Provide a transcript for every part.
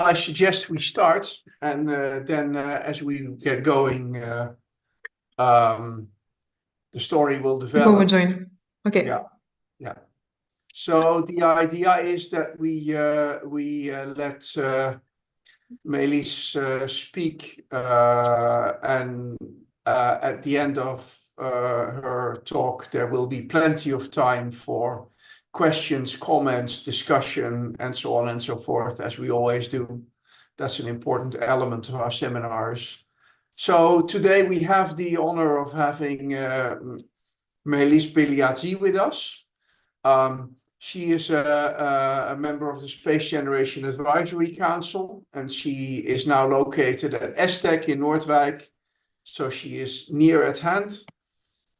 I suggest we start, and then as we get going, the story will develop. People will join. Okay. Yeah. So the idea is that we let Maelys speak, and at the end of her talk, there will be plenty of time for questions, comments, discussion, and so on and so forth, as we always do. That's an important element of our seminars. So today we have the honor of having Maëlys BELIAZI with us. She is a member of the Space Generation Advisory Council, and she is now located at SGAC in Noordwijk. So she is near at hand,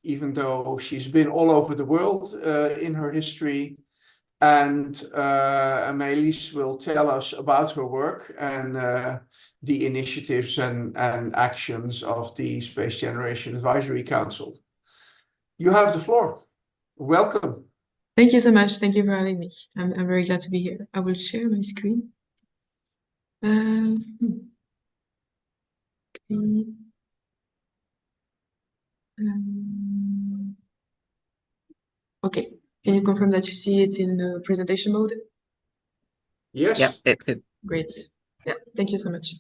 even though she's been all over the world in her history. And Maëlys will tell us about her work and the initiatives and actions of the Space Generation Advisory Council. You have the floor. Welcome. Thank you so much. Thank you for having me. I'm very glad to be here. I will share my screen. Okay. Okay. Can you confirm that you see it in the presentation mode? Yes. Yeah, it's good. Great. Yeah, thank you so much.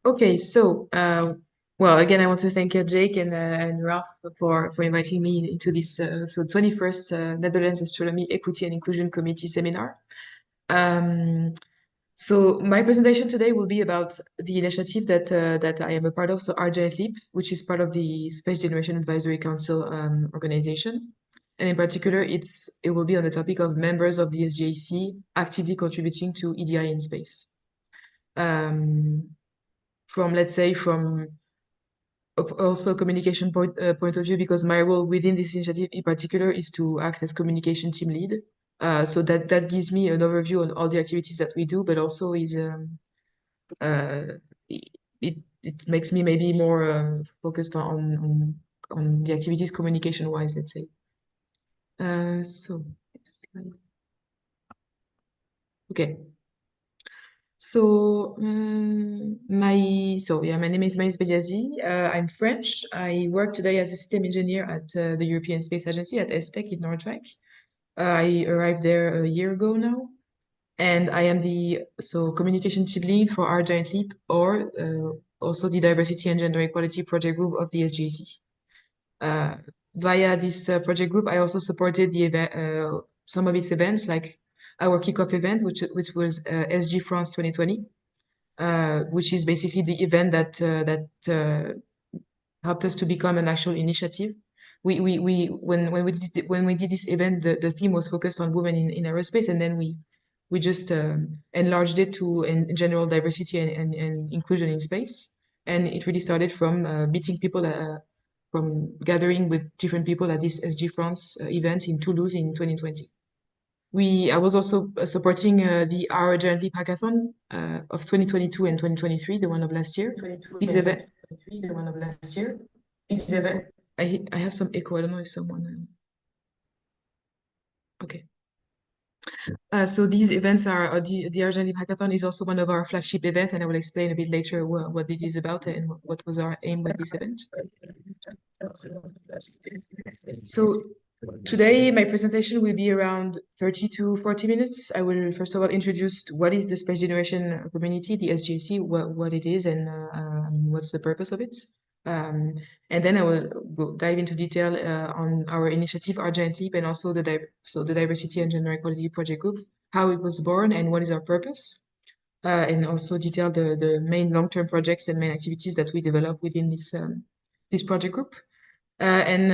Okay, so well, again, I want to thank Jake and Ralph for inviting me into this so 21st Netherlands Astronomy Equity and Inclusion Committee seminar. So my presentation today will be about the initiative that I am a part of, so our Giant Leap, which is part of the Space Generation Advisory Council organization. And in particular, it will be on the topic of members of the SGAC actively contributing to EDI in space. From, let's say, from also communication point of view, because my role within this initiative in particular is to act as communication team lead. So that gives me an overview on all the activities that we do, but also is it makes me maybe more focused on the activities communication wise, let's say. So next slide. Okay. So my name is Maëlys BELIAZI. I'm French. I work today as a system engineer at the European Space Agency at STEC in Noordwijk. I arrived there a year ago now, and I am the communication team lead for our Giant Leap, or also the Diversity and Gender Equality Project Group of the SGAC. Via this project group, I also supported the event, some of its events, like our kickoff event, which was SG France 2020, which is basically the event that helped us to become an actual initiative. When we did this event, the theme was focused on women in aerospace, and then we just enlarged it to in general diversity and inclusion in space. And it really started from meeting people, from gathering with different people at this SG France event in Toulouse in 2020. I was also supporting our Giant Leap Hackathon of 2022 and 2023, the one of last year. This event, I have some echo. I don't know if someone. Okay. So these events are the Giant Leap Hackathon is also one of our flagship events, and I will explain a bit later what it is about and what was our aim with this event. So today, my presentation will be around 30 to 40 minutes. I will first of all introduce what is the Space Generation Community, the SGAC, what it is, and what's the purpose of it. And then I will dive into detail on our initiative, our Giant Leap, and also the Diversity and Gender Equality Project Group, how it was born and what is our purpose. And also detail the main long-term projects and main activities that we develop within this project group. And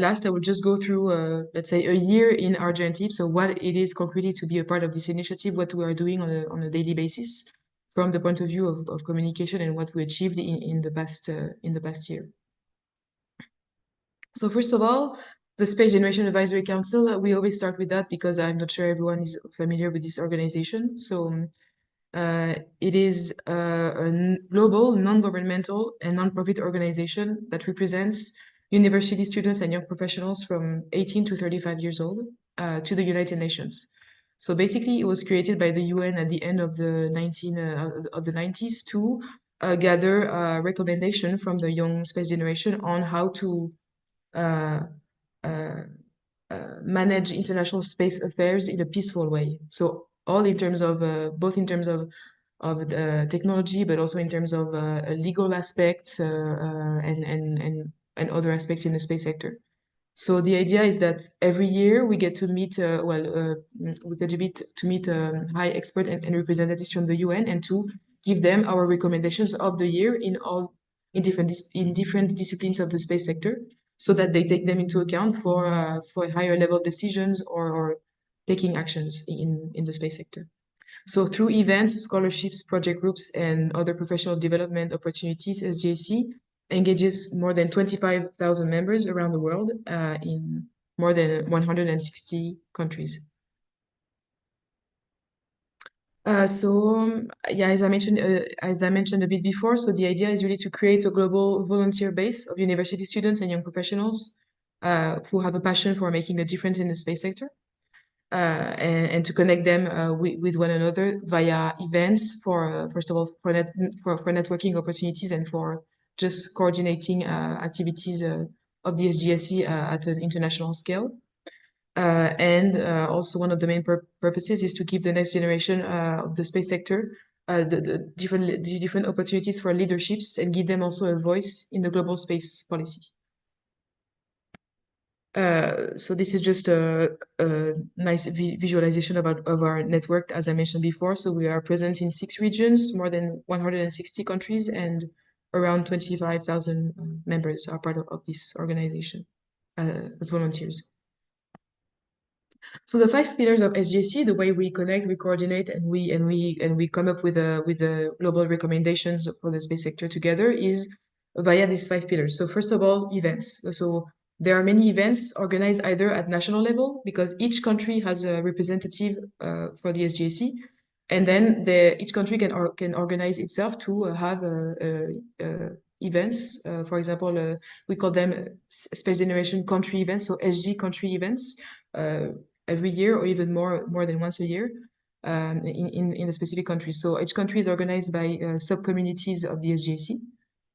last, I will just go through, let's say, a year in our Giant Leap. So what it is concretely to be a part of this initiative, what we are doing on a daily basis from the point of view of communication and what we achieved in the past year. So first of all, the Space Generation Advisory Council, we always start with that because I'm not sure everyone is familiar with this organization. So it is a global, non-governmental and non-profit organization that represents university students and young professionals from 18 to 35 years old to the United Nations. So basically, it was created by the UN at the end of the 90s to gather recommendation from the young space generation on how to uh, uh, manage international space affairs in a peaceful way. So all in terms of both in terms of technology, but also in terms of legal aspects and other aspects in the space sector. So the idea is that every year we get to meet, we get to meet high expert and representatives from the UN and to give them our recommendations of the year in different disciplines of the space sector, so that they take them into account for higher level decisions or taking actions in the space sector. So through events, scholarships, project groups, and other professional development opportunities, SGAC engages more than 25,000 members around the world in more than 160 countries. Yeah, as I mentioned a bit before, so the idea is really to create a global volunteer base of university students and young professionals who have a passion for making a difference in the space sector. And to connect them with one another via events first of all, for networking opportunities and for just coordinating activities of the SGSE at an international scale. And also one of the main purposes is to give the next generation of the space sector the different opportunities for leaderships and give them also a voice in the global space policy. So this is just a nice visualization of our network, as I mentioned before. So we are present in 6 regions, more than 160 countries, and around 25,000 members are part of this organization as volunteers. So the 5 pillars of SGC, the way we connect, we coordinate, and we come up with the global recommendations for the space sector together is via these 5 pillars. So first of all, events. So there are many events organized either at national level, because each country has a representative for the SGAC, and then each country can organize itself to have events. For example, we call them space generation country events, so SG country events, every year or even more than once a year in a specific country. So each country is organized by sub-communities of the SGAC.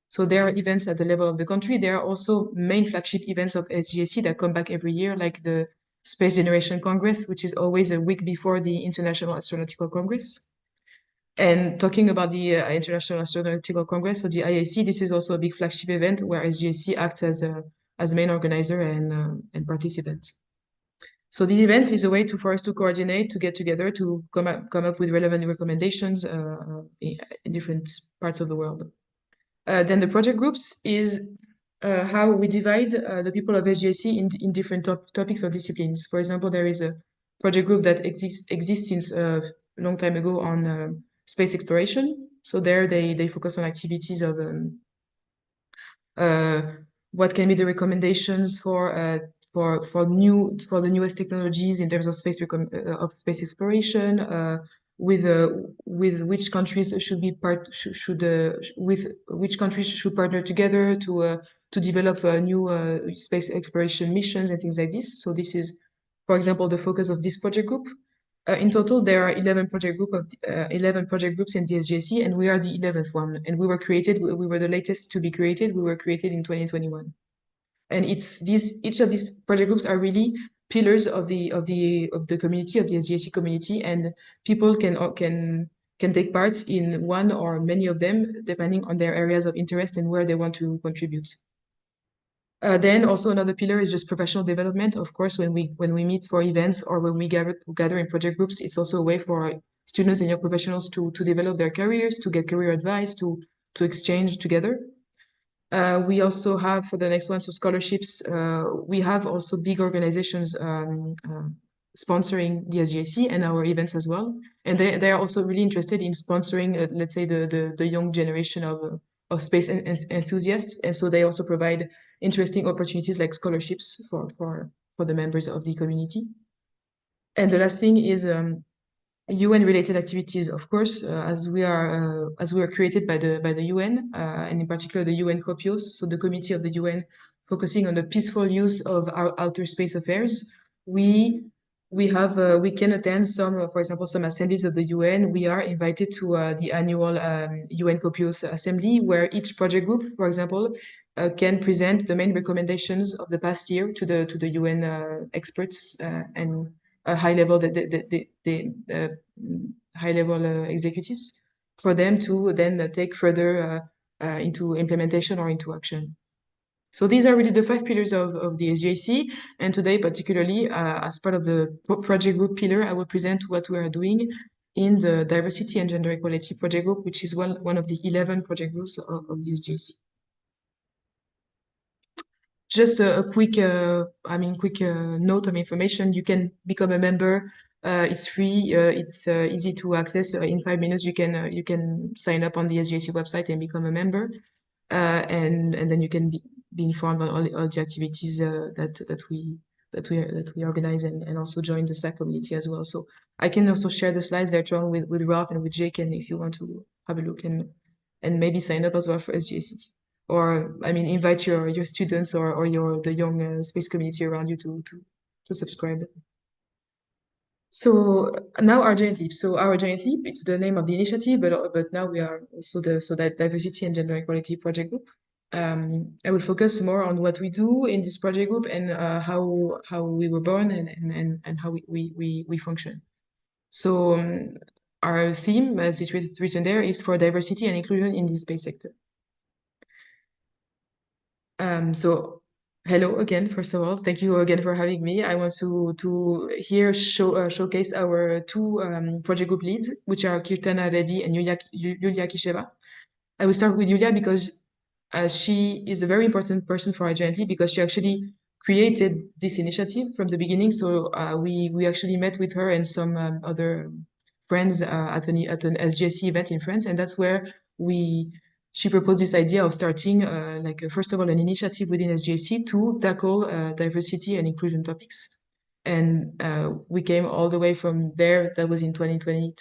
So there are events at the level of the country. There are also main flagship events of SGAC that come back every year, like the Space Generation Congress, which is always a week before the International Astronautical Congress. And talking about the International Astronautical Congress, so the IAC, this is also a big flagship event where SGAC acts as main organizer and participant. So these events is a way for us to coordinate, to get together, to come up with relevant recommendations in different parts of the world. Then the project groups is how we divide the people of SGAC in different topics or disciplines. For example, there is a project group that exists since a long time ago on space exploration. So there they focus on activities of what can be the recommendations for the newest technologies in terms of space exploration, with which countries which countries should partner together to develop new space exploration missions and things like this. So this is, for example, the focus of this project group. In total, there are 11 project groups in the SGAC, and we are the 11th one. And we were the latest to be created. We were created in 2021. And each of these project groups are really pillars of the community, of the SGAC community, and people can take part in one or many of them depending on their areas of interest and where they want to contribute. Then also another pillar is just professional development. Of course, when we meet for events or when we gather in project groups, it's also a way for students and young professionals to develop their careers, to get career advice, to exchange together. We also have, for the next one, so scholarships. We have also big organizations sponsoring the SGAC and our events as well. And they are also really interested in sponsoring, let's say, the young generation of space enthusiasts. And so they also provide interesting opportunities like scholarships for the members of the community. And the last thing is UN-related activities, of course, as we are created by the UN, and in particular the UN COPIOS, so the Committee of the UN focusing on the peaceful use of our outer space affairs. We we can attend some, for example, some assemblies of the UN. We are invited to the annual UN Copious Assembly, where each project group, for example, can present the main recommendations of the past year to the UN experts and high level high level executives for them to then take further into implementation or into action. So these are really the 5 pillars of the SGAC. And today, particularly, as part of the project group pillar, I will present what we are doing in the diversity and gender equality project group, which is one of the 11 project groups of the SGAC. Just a quick, quick note of information. You can become a member. It's free. It's easy to access. In 5 minutes, you can sign up on the SGAC website and become a member. And then you can be informed on all the activities that we organize and also join the SAC community as well. So I can also share the slides later on with Ralph and with Jake, and if you want to have a look and maybe sign up as well for SGAC. Or invite your students or the young space community around you to subscribe. So now our giant leap. So our giant leap, it's the name of the initiative, but now we are also that diversity and gender equality project group. I will focus more on what we do in this project group and how we were born and how we function. So our theme, as it's written there, is for diversity and inclusion in the space sector. So hello again, first of all. Thank you again for having me. I want to here showcase our 2 project group leads, which are Kirtana Reddy and Yulia Kisheva. I will start with Yulia because she is a very important person for our giant leap because she actually created this initiative from the beginning. So we actually met with her and some other friends at an SGAC event in France, and that's where she proposed this idea of starting, first of all, an initiative within SGAC to tackle diversity and inclusion topics. And we came all the way from there, that was in 2020,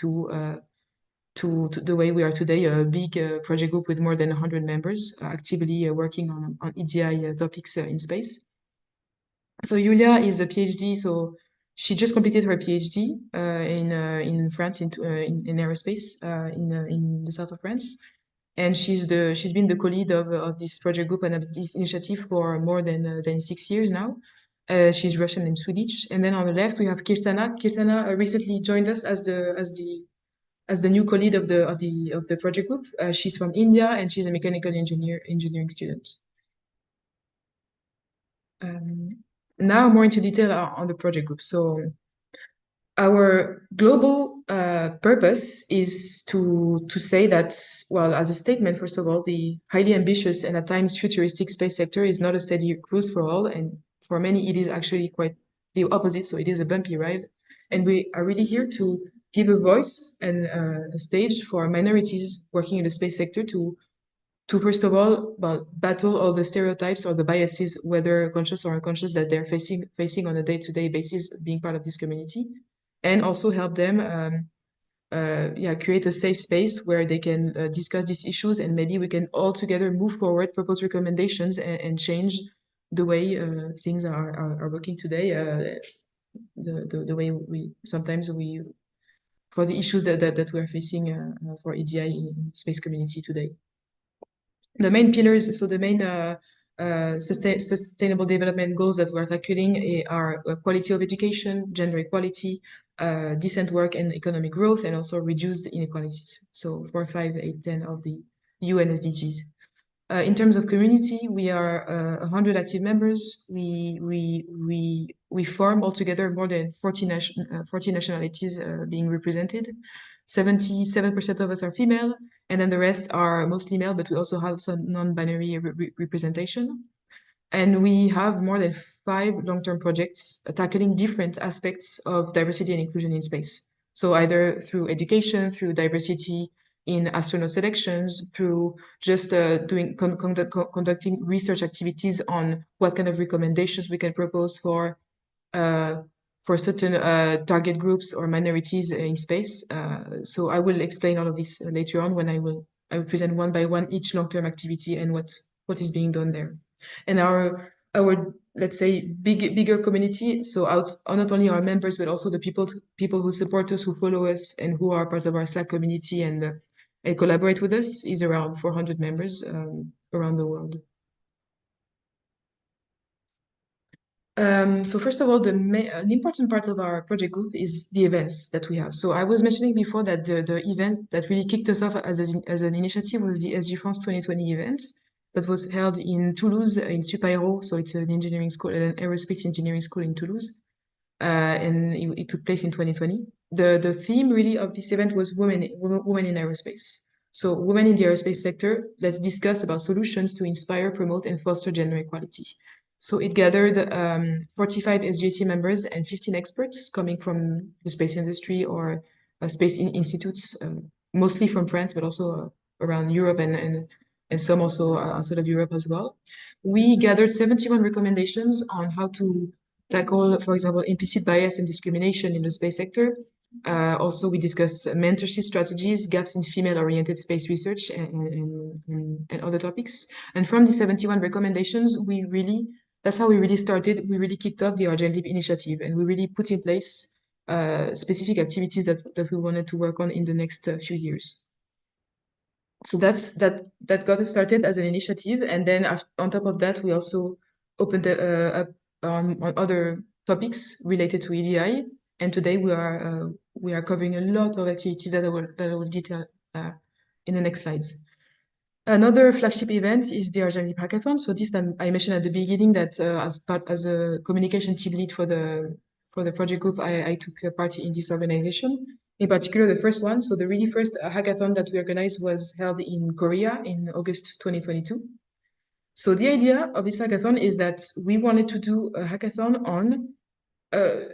to the way we are today, a big project group with more than 100 members actively working on EDI topics in space. So Yulia is a PhD, so she just completed her PhD in France in aerospace in the south of France. And she's been the co-lead of this project group and of this initiative for more than 6 years now. She's Russian and Swedish. And then on the left we have Kirtana. Kirtana recently joined us as the new co-lead of the project group. She's from India and she's a mechanical engineering student. Now more into detail on the project group. So our global purpose is to say that, well, as a statement, first of all, the highly ambitious and at times futuristic space sector is not a steady cruise for all, and for many it is actually quite the opposite, so it is a bumpy ride. And we are really here to give a voice and a stage for minorities working in the space sector to first of all, battle all the stereotypes or the biases, whether conscious or unconscious, that they're facing on a day-to-day basis being part of this community. And also help them create a safe space where they can discuss these issues, and maybe we can all together move forward, propose recommendations, and change the way things are working today. The way sometimes for the issues that we're facing for EDI in the space community today. The main pillars, so the main sustainable development goals that we're tackling are quality of education, gender equality, decent work and economic growth, and also reduced inequalities. So 4, 5, 8, 10 of the UN SDGs. In terms of community, we are 100 active members. We form altogether more than 40 nationalities being represented. 77% of us are female, and then the rest are mostly male, but we also have some non-binary representation. And we have more than 5 long-term projects tackling different aspects of diversity and inclusion in space. So either through education, through diversity in astronaut selections, through just conducting research activities on what kind of recommendations we can propose for certain target groups or minorities in space. So I will explain all of this later on when I will present one by one each long-term activity and what is being done there. And our our, let's say, bigger community. So not only our members, but also the people who support us, who follow us, and who are part of our SGAC community and collaborate with us is around 400 members around the world. So first of all, an important part of our project group is the events that we have. So I was mentioning before that the event that really kicked us off as an initiative was the SG France 2020 event that was held in Toulouse, in Supaéro. So it's an engineering school, an aerospace engineering school in Toulouse. And it took place in 2020. The theme really of this event was women in aerospace. So women in the aerospace sector, let's discuss about solutions to inspire, promote, and foster gender equality. So it gathered 45 SGAC members and 15 experts coming from the space industry or space institutes, mostly from France, but also around Europe and some also outside of Europe as well. We gathered 71 recommendations on how to tackle, for example, implicit bias and discrimination in the space sector. Also, we discussed mentorship strategies, gaps in female-oriented space research, and other topics. And from the 71 recommendations, that's how we really started. We really kicked off the Argentine initiative, and we really put in place specific activities that we wanted to work on in the next few years. So that got us started as an initiative, and then on top of that, we also opened up on other topics related to EDI. And today we are covering a lot of activities that I will detail in the next slides. Another flagship event is the Argentine Hackathon. So this time I mentioned at the beginning that as a communication team lead for the project group, I took part in this organization. In particular, the first one. So the really first hackathon that we organized was held in Korea in August 2022. So the idea of this hackathon is that we wanted to do a hackathon on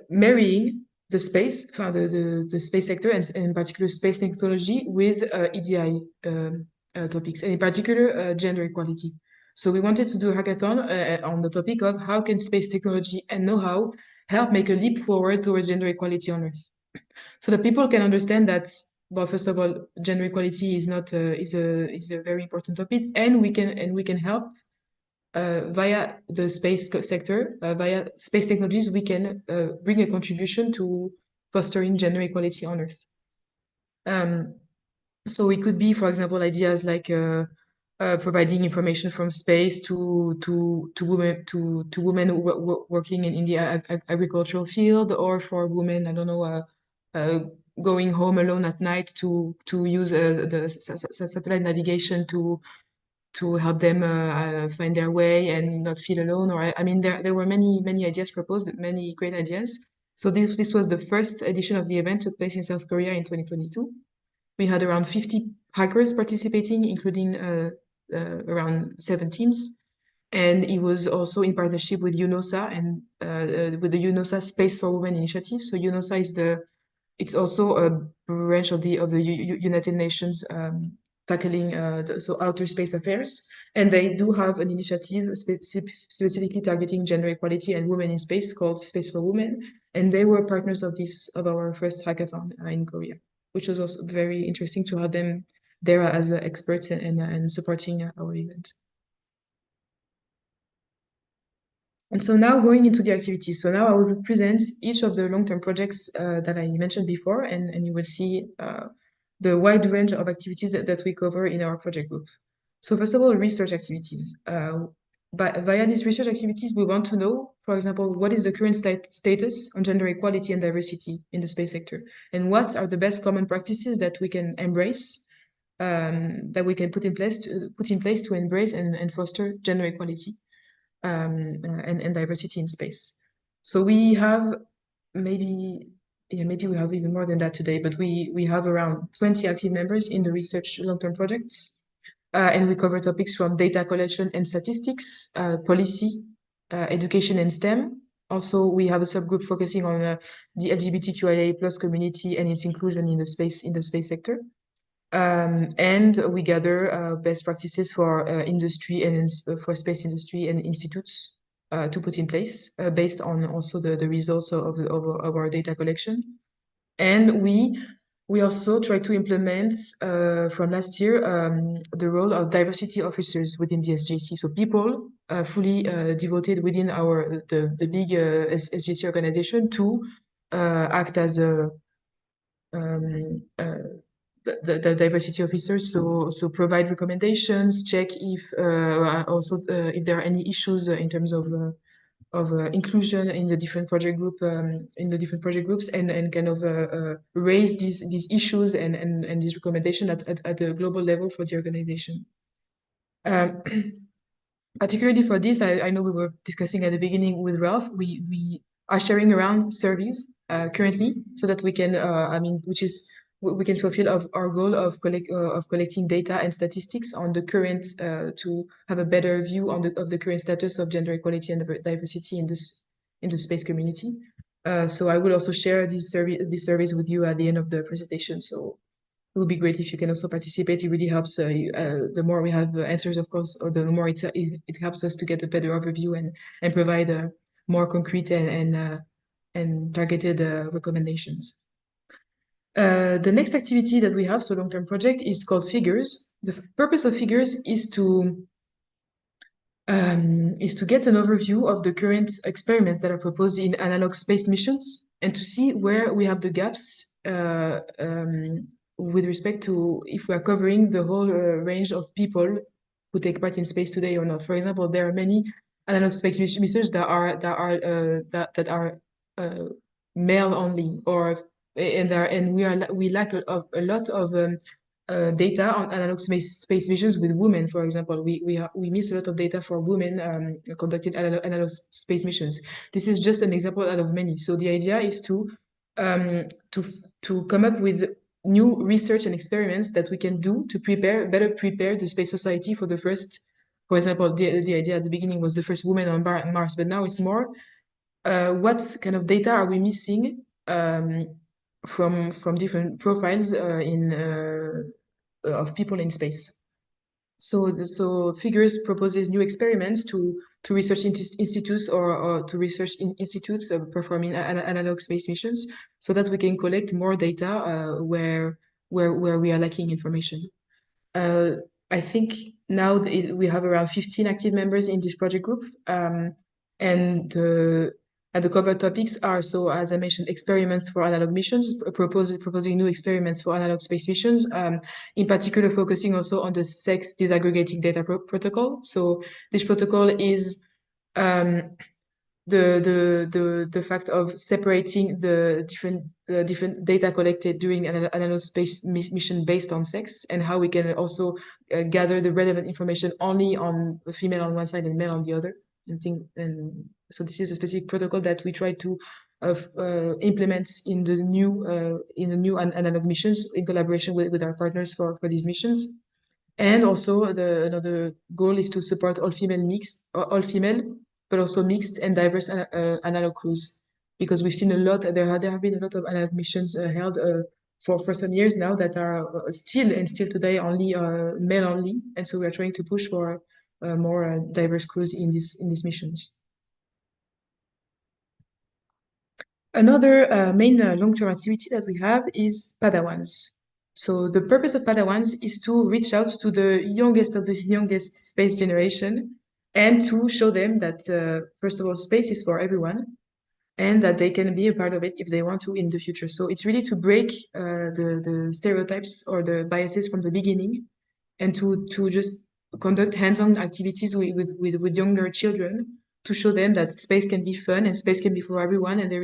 marrying the space, the space sector, and in particular space technology with EDI topics, and in particular gender equality. So we wanted to do a hackathon on the topic of how can space technology and know-how help make a leap forward towards gender equality on Earth. So that people can understand that, well, first of all, gender equality is a very important topic, and we can help via the space sector, via space technologies, we can bring a contribution to fostering gender equality on Earth. So it could be, for example, ideas like providing information from space to women working in the agricultural field, or for women, I don't know, going home alone at night to use the satellite navigation to help them find their way and not feel alone. Or I mean, there were many ideas proposed, many great ideas. So this was the first edition of the event, took place in South Korea in 2022. We had around 50 hackers participating, including around 7 teams. And it was also in partnership with UNOSA and with the UNOSA Space for Women initiative. So UNOSA it's also a branch of the United Nations tackling outer space affairs, and they do have an initiative specifically targeting gender equality and women in space called Space for Women, and they were partners of our first hackathon in Korea, which was also very interesting to have them there as experts and supporting our event. And so now going into the activities. So now I will present each of the long-term projects that I mentioned before, and you will see the wide range of activities that we cover in our project group. So first of all, research activities. Via these research activities, we want to know, for example, what is the current status on gender equality and diversity in the space sector, and what are the best common practices that we can embrace, that we can put in place to embrace and foster gender equality and diversity in space. So we have maybe we have even more than that today, but we have around 20 active members in the research long-term projects, and we cover topics from data collection and statistics, policy, education and STEM. Also, we have a subgroup focusing on the LGBTQIA+ community and its inclusion in the space sector. And we gather best practices for industry and for space industry and institutes to put in place based on also the results of our data collection. And we also try to implement from last year the role of diversity officers within the SGAC. So people fully devoted within the big SGAC organization to act as a the diversity officers, so provide recommendations, check if also if there are any issues in terms of inclusion in the different project groups, and kind of raise these issues and these recommendations at a global level for the organization. Particularly for this, I know we were discussing at the beginning with Ralph, we are sharing around surveys currently, so that we can, we can fulfill our goal of collecting data and statistics on the current, to have a better view of the current status of gender equality and diversity in the space community. So I will also share these surveys with you at the end of the presentation. So it would be great if you can also participate. It really helps. The more we have answers, of course, or the more it helps us to get a better overview and provide more concrete and targeted recommendations. The next activity that we have, so long-term project, is called Figures. The purpose of Figures is to get an overview of the current experiments that are proposed in analog space missions and to see where we have the gaps with respect to if we are covering the whole range of people who take part in space today or not. For example, there are many analog space missions that are male only, and we lack a lot of data on analog space missions with women. For example, we miss a lot of data for women conducted analog space missions. This is just an example out of many. So the idea is to come up with new research and experiments that we can do to better prepare the space society for the first. For example, the idea at the beginning was the first woman on Mars, but now it's more what kind of data are we missing from different profiles of people in space. So Figures proposes new experiments to research institutes or to research institutes performing analog space missions, so that we can collect more data where we are lacking information. I think now we have around 15 active members in this project group, and the cover topics are, so as I mentioned, experiments for analog missions, proposing new experiments for analog space missions, in particular focusing also on the sex disaggregating data protocol. So this protocol is the fact of separating the different data collected during an analog space mission based on sex, and how we can also gather the relevant information only on female on one side and male on the other. And so this is a specific protocol that we try to implement in the new analog missions in collaboration with our partners for these missions. And also another goal is to support all female, but also mixed and diverse analog crews, because we've seen there have been a lot of analog missions held for some years now that are still today only male only, and so we are trying to push for more diverse crews in these missions. Another main long-term activity that we have is Padawans. So the purpose of Padawans is to reach out to the youngest of the youngest space generation and to show them that, first of all, space is for everyone, and that they can be a part of it if they want to in the future. So it's really to break the stereotypes or the biases from the beginning, and to just conduct hands-on activities with younger children to show them that space can be fun and space can be for everyone, and there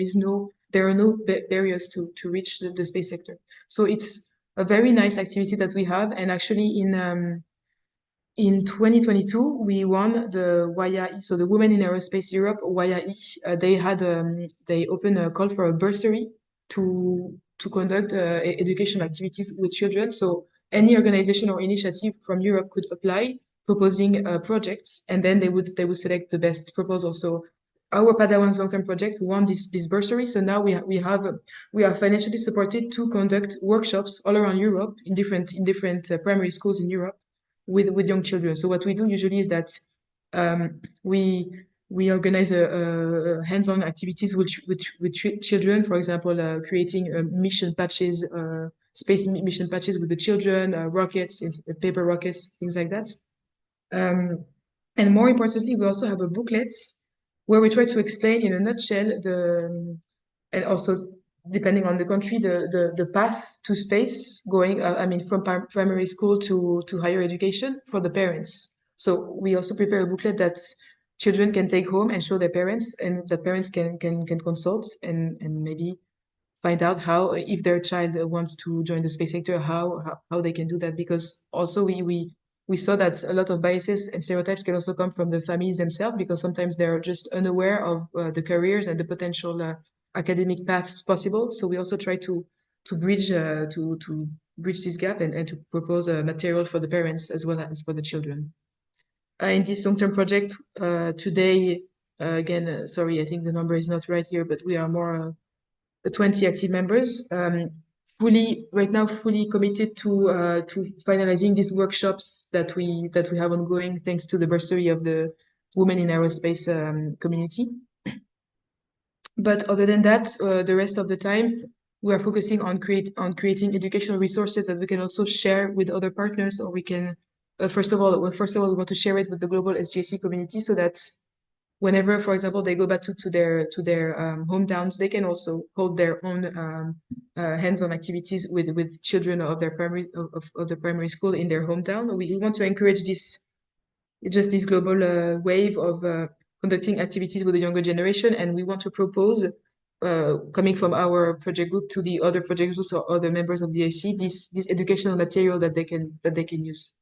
are no barriers to reach the space sector. So it's a very nice activity that we have, and actually in 2022 we won the WAIAE, so the Women in Aerospace Europe WAIAE. They opened a call for a bursary to conduct education activities with children. So any organization or initiative from Europe could apply, proposing projects, and then they would select the best proposal. So our Padawans long-term project won this bursary. So now we are financially supported to conduct workshops all around Europe in different primary schools in Europe with young children. So what we do usually is that we organize hands-on activities with children. For example, creating mission patches, space mission patches with the children, rockets, paper rockets, things like that. And more importantly, we also have a booklet where we try to explain in a nutshell and also depending on the country, the path to space going, I mean, from primary school to higher education for the parents. So we also prepare a booklet that children can take home and show their parents, and that parents can consult and maybe find out how, if their child wants to join the space sector, how they can do that. Because also we saw that a lot of biases and stereotypes can also come from the families themselves, because sometimes they're just unaware of the careers and the potential academic paths possible. So we also try to bridge this gap and to propose a material for the parents as well as for the children. In this long-term project today, again, sorry, I think the number is not right here, but we are more 20 active members, right now fully committed to finalizing these workshops that we have ongoing, thanks to the bursary of the Women in Aerospace community. But other than that, the rest of the time, we are focusing on creating educational resources that we can also share with other partners, or we can, first of all, we want to share it with the global SGAC community, so that whenever, for example, they go back to their hometowns, they can also hold their own hands-on activities with children of their primary school in their hometown. We want to encourage this global wave of conducting activities with the younger generation, and we want to propose, coming from our project group to the other project groups or other members of the AC, this educational material that they can use.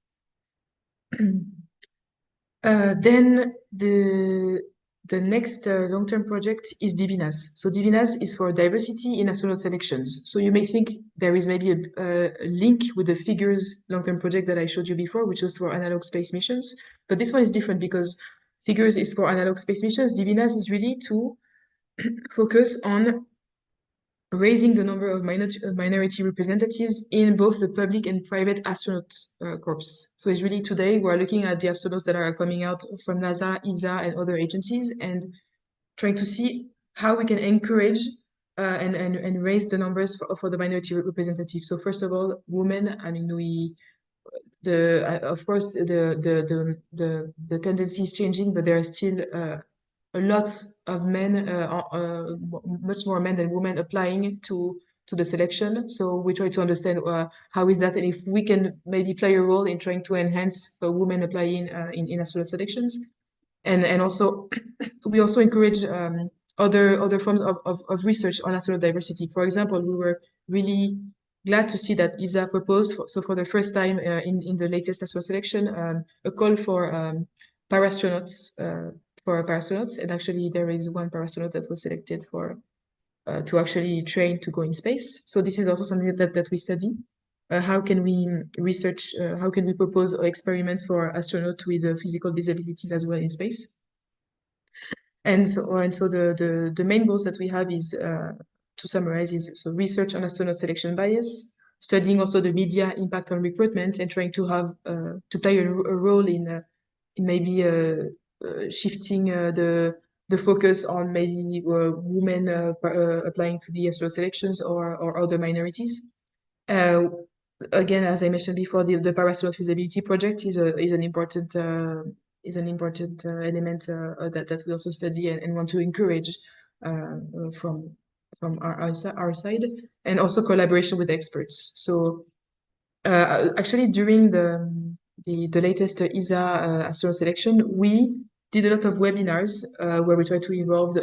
Then the next long-term project is Divinas. So Divinas is for diversity in astronaut selections. So you may think there is maybe a link with the Figures long-term project that I showed you before, which was for analog space missions. But this one is different because Figures is for analog space missions. Divinas is really to focus on raising the number of minority representatives in both the public and private astronaut corps. So it's really today we're looking at the astronauts that are coming out from NASA, ESA, and other agencies, and trying to see how we can encourage and raise the numbers for the minority representatives. So first of all, women. I mean, of course the tendency is changing, but there are still a lot of men, much more men than women applying to the selection. So we try to understand how is that, and if we can maybe play a role in trying to enhance women applying in astronaut selections. And also, we also encourage other forms of research on astronaut diversity. For example, we were really glad to see that ESA proposed, for the first time in the latest astronaut selection, a call for parastronauts, and actually there is one parastronaut that was selected for to actually train to go in space. So this is also something that we study. How can we research, how can we propose experiments for astronauts with physical disabilities as well in space? And so the main goals that we have is, to summarize, is so research on astronaut selection bias, studying also the media impact on recruitment, and trying to have to play a role in maybe shifting the focus on maybe women applying to the astronaut selections or other minorities. Again, as I mentioned before, the parastronaut feasibility project is an important element that we also study and want to encourage from our side, and also collaboration with experts. So actually, during the latest ESA astronaut selection, we did a lot of webinars where we tried to involve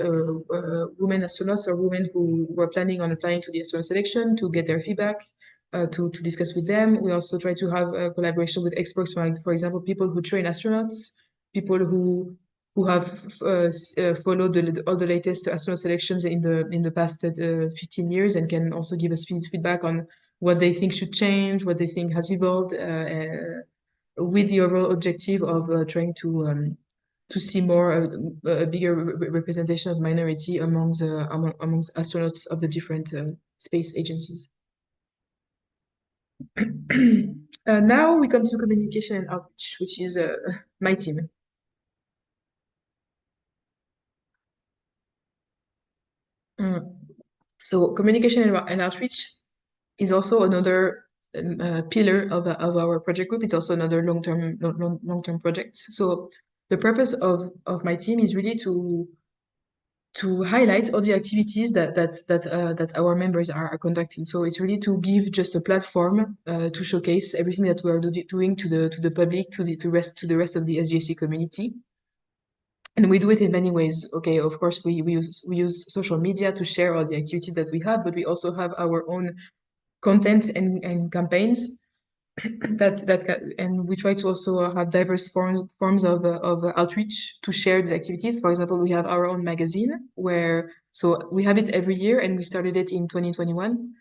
women astronauts or women who were planning on applying to the astronaut selection to get their feedback, to discuss with them. We also try to have a collaboration with experts, for example, people who train astronauts, people who have followed all the latest astronaut selections in the past 15 years and can also give us feedback on what they think should change, what they think has evolved, with the overall objective of trying to see more a bigger representation of minority amongst astronauts of the different space agencies. Now we come to communication and outreach, which is my team. So communication and outreach is also another pillar of our project group. It's also another long-term project. So the purpose of my team is really to highlight all the activities that our members are conducting. So it's really to give just a platform to showcase everything that we are doing to the public, to the rest of the SGAC community. And we do it in many ways. Okay, of course, we use social media to share all the activities that we have, but we also have our own content and campaigns and we try to also have diverse forms of outreach to share these activities. For example, we have our own magazine so we have it every year, and we started it in 2021.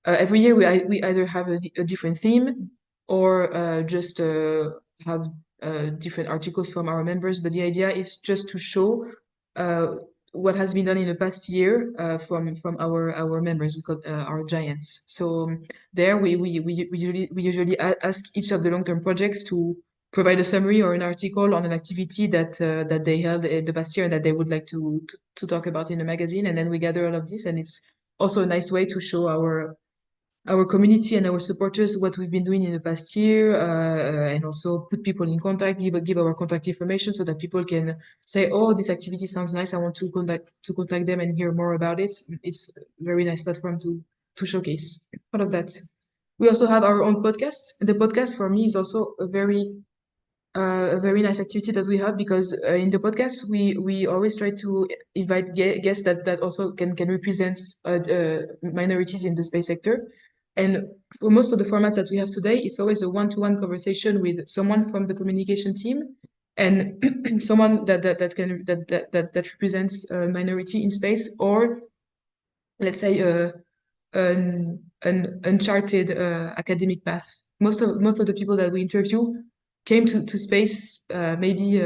Every year we either have a different theme or just have different articles from our members. But the idea is just to show what has been done in the past year from our members. We call our giants. So there we usually ask each of the long-term projects to provide a summary or an article on an activity that they held in the past year and that they would like to talk about in the magazine. And then we gather all of this, and it's also a nice way to show our community and our supporters what we've been doing in the past year, and also put people in contact, give our contact information so that people can say, oh, this activity sounds nice, I want to contact them and hear more about it. It's a very nice platform to showcase all of that. We also have our own podcast. The podcast for me is also a very nice activity that we have, because in the podcast we always try to invite guests that also can represent minorities in the space sector. And for most of the formats that we have today, it's always a one-to-one conversation with someone from the communication team and someone that represents a minority in space, or let's say an uncharted academic path. Most of the people that we interview came to space maybe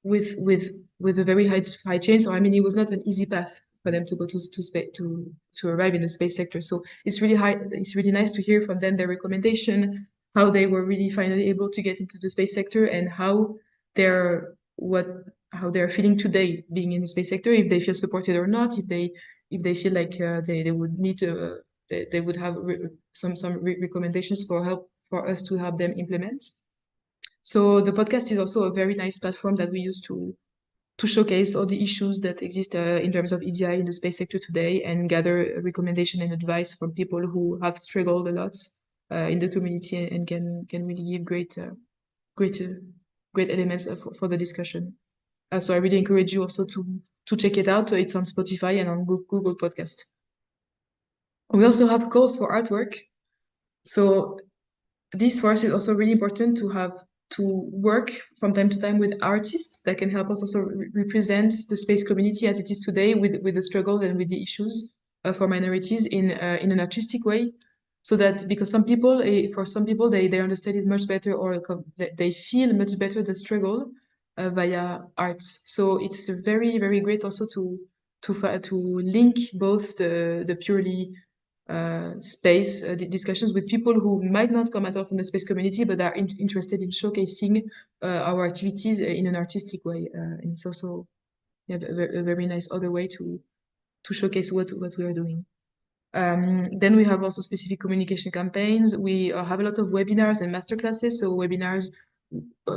with a very high change. So I mean, it was not an easy path for them to go to space to arrive in the space sector. So it's really nice to hear from them their recommendation, how they were really finally able to get into the space sector, and how they're feeling today being in the space sector, if they feel supported or not, if they feel like they would need to they would have some recommendations for us to help them implement. So the podcast is also a very nice platform that we use to showcase all the issues that exist in terms of EDI in the space sector today, and gather recommendation and advice from people who have struggled a lot in the community and can really give great elements for the discussion. So I really encourage you also to check it out. It's on Spotify and on Google Podcast. We also have calls for artwork. So this for us is also really important to work from time to time with artists that can help us also represent the space community as it is today, with the struggle and with the issues for minorities in an artistic way. So that, because for some people they understand it much better, or they feel much better the struggle via art. So it's very, very great also to link both the purely space discussions with people who might not come at all from the space community, but are interested in showcasing our activities in an artistic way. And it's also a very nice other way to showcase what we are doing. Then we have also specific communication campaigns. We have a lot of webinars and masterclasses. So webinars,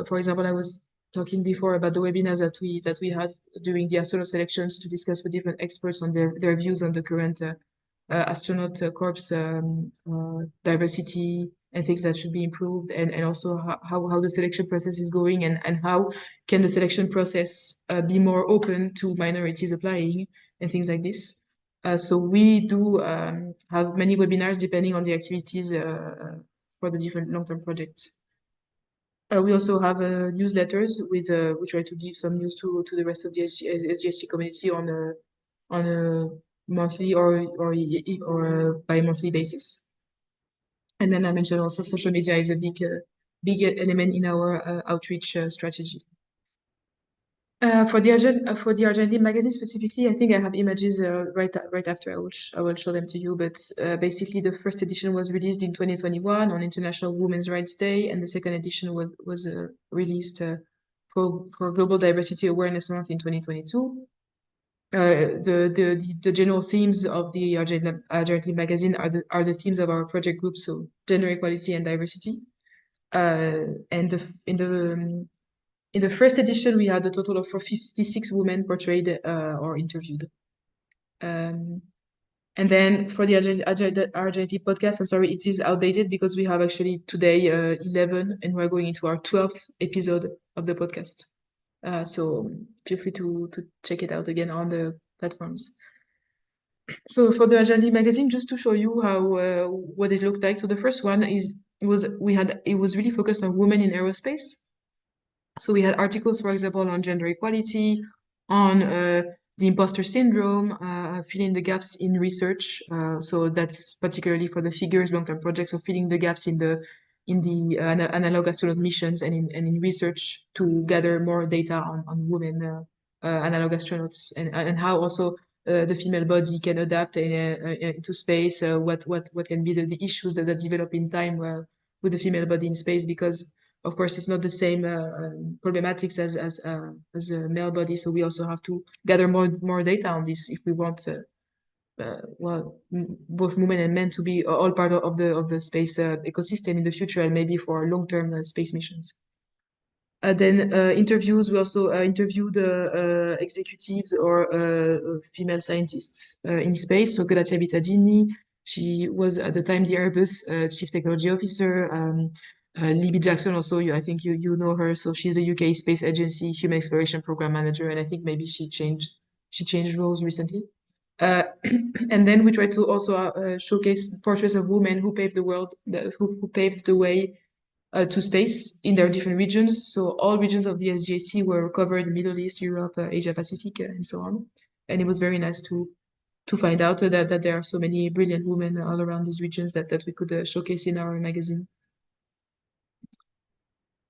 for example, I was talking before about the webinars that we had during the astronaut selections to discuss with different experts on their views on the current astronaut corps diversity and things that should be improved, and also how the selection process is going, and how can the selection process be more open to minorities applying, and things like this. So we do have many webinars depending on the activities for the different long-term projects. We also have newsletters we try to give some news to the rest of the SGAC community on a monthly or bi-monthly basis. And then I mentioned also social media is a big element in our outreach strategy. For the Argentine magazine specifically, I think I have images right after. I will show them to you. But basically, the first edition was released in 2021 on International Women's Rights Day, and the second edition was released for Global Diversity Awareness Month in 2022. The general themes of the Argentine magazine are the themes of our project group, so gender equality and diversity. And In the first edition, we had a total of 56 women portrayed or interviewed. And then for the Argentine podcast, I'm sorry, it is outdated because we have actually today 11 and we're going into our 12th episode of the podcast. So feel free to check it out again on the platforms. So for the Argentine magazine, just to show you how what it looked like. So the first one it was really focused on women in aerospace. So we had articles, for example, on gender equality, on the imposter syndrome, filling the gaps in research. So that's particularly for the figures long-term projects of filling the gaps in the analog astronaut missions and in research to gather more data on women analog astronauts and how also the female body can adapt into space. What can be the issues that develop in time with the female body in space, because of course, it's not the same problematics as a male body. So we also have to gather more data on this if we want, well, both women and men to be all part of the space ecosystem in the future, and maybe for long-term space missions. Then interviews. We also interviewed executives or female scientists in space. So Gratia Vittadini, she was at the time the Airbus Chief Technology Officer. Libby Jackson, also, I think you know her. So she's the UK Space Agency Human Exploration Program Manager, and I think maybe she changed roles recently. And then we try to also showcase portraits of women who paved the world, who paved the way to space in their different regions. So all regions of the SGAC were covered: Middle East, Europe, Asia Pacific, and so on. And it was very nice to find out that there are so many brilliant women all around these regions that we could showcase in our magazine.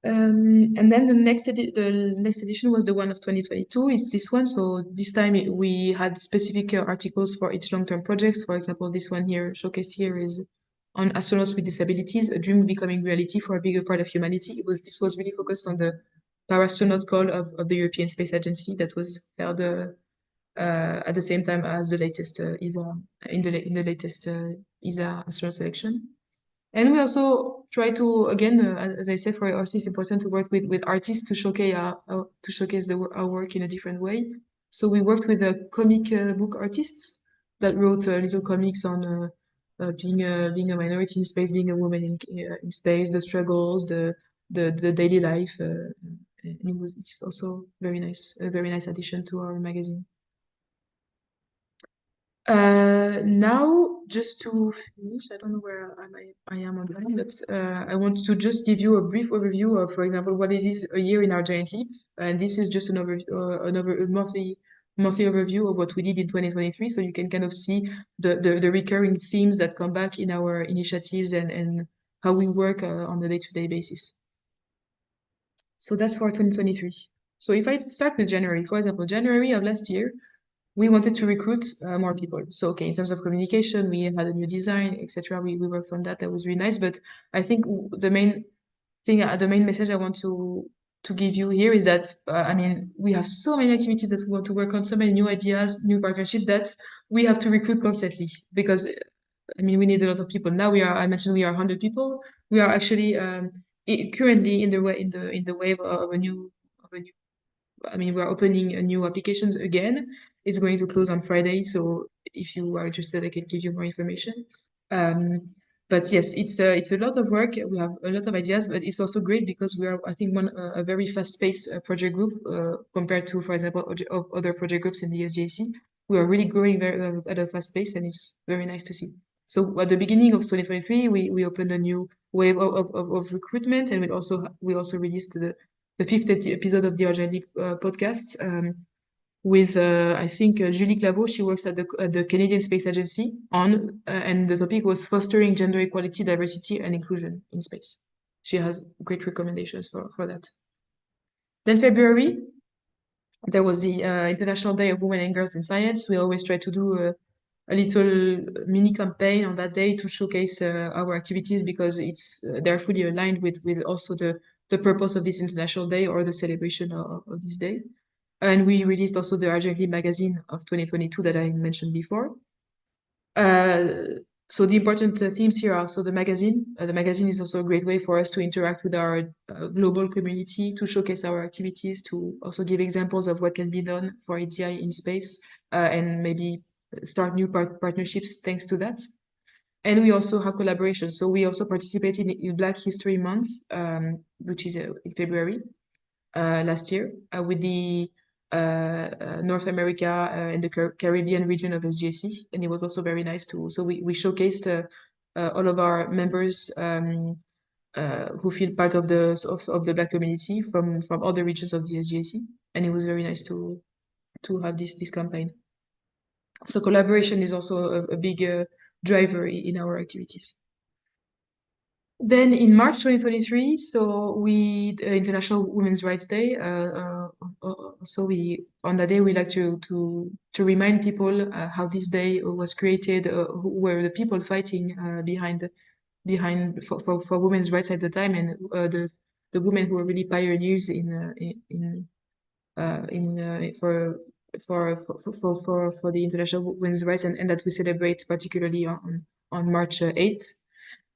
And then the next edition was the one of 2022. It's this one. So this time we had specific articles for each long-term projects. For example, this one here showcased here is on astronauts with disabilities, a dream becoming reality for a bigger part of humanity. This was really focused on the para-astronaut call of the European Space Agency that was held at the same time as the latest ESA in the latest ESA astronaut selection. And we also try to, again, as I said, for us, it's important to work with artists to showcase our work in a different way. So we worked with comic book artists that wrote little comics on being a minority in space, being a woman in space, the struggles, the daily life. And it's also very nice, a very nice addition to our magazine. Now, just to finish, I don't know where I am on time, but I want to just give you a brief overview of, for example, what it is a year in our giant leap. And this is just an overview, a monthly overview of what we did in 2023. So you can kind of see the recurring themes that come back in our initiatives and how we work on a day-to-day basis. So that's for 2023. So if I start with January, for example, January of last year, we wanted to recruit more people. So, okay, in terms of communication, we had a new design, etc. We worked on that. That was really nice. But I think the main message I want to give you here is that, I mean, we have so many activities that we want to work on, so many new ideas, new partnerships that we have to recruit constantly because, I mean, we need a lot of people. Now I mentioned we are 100 people. We are actually currently in the wave of a new. I mean, we're opening new applications again. It's going to close on Friday, so if you are interested, I can give you more information. But yes, it's a lot of work. We have a lot of ideas, but it's also great because we are, I think, a very fast-paced project group compared to, for example, other project groups in the SGAC. We are really growing at a fast pace, and it's very nice to see. So at the beginning of 2023, we opened a new wave of recruitment, and we also released the 5th episode of the Organic podcast with, I think, Julie Claveau. She works at the Canadian Space Agency and the topic was fostering gender equality, diversity, and inclusion in space. She has great recommendations for that. Then February, there was the International Day of Women and Girls in Science. We always try to do a little mini campaign on that day to showcase our activities because they're fully aligned with also the purpose of this International Day or the celebration of this day. And we released also the Argentine magazine of 2022 that I mentioned before. So the important themes here are also the magazine. The magazine is also a great way for us to interact with our global community, to showcase our activities, to also give examples of what can be done for EDI in space, and maybe start new partnerships thanks to that. And we also have collaboration. So we also participated in Black History Month, which is in February last year, with the North America and the Caribbean region of SGAC, and it was also very nice too. So we showcased all of our members who feel part of the Black community from other regions of the SGAC, and it was very nice to have this campaign. So collaboration is also a big driver in our activities. Then in March 2023, so International Women's Rights Day. So on that day we like to remind people how this day was created, who were the people fighting behind for women's rights at the time, and the women who were really pioneers for the international women's rights, and that we celebrate particularly on March 8th.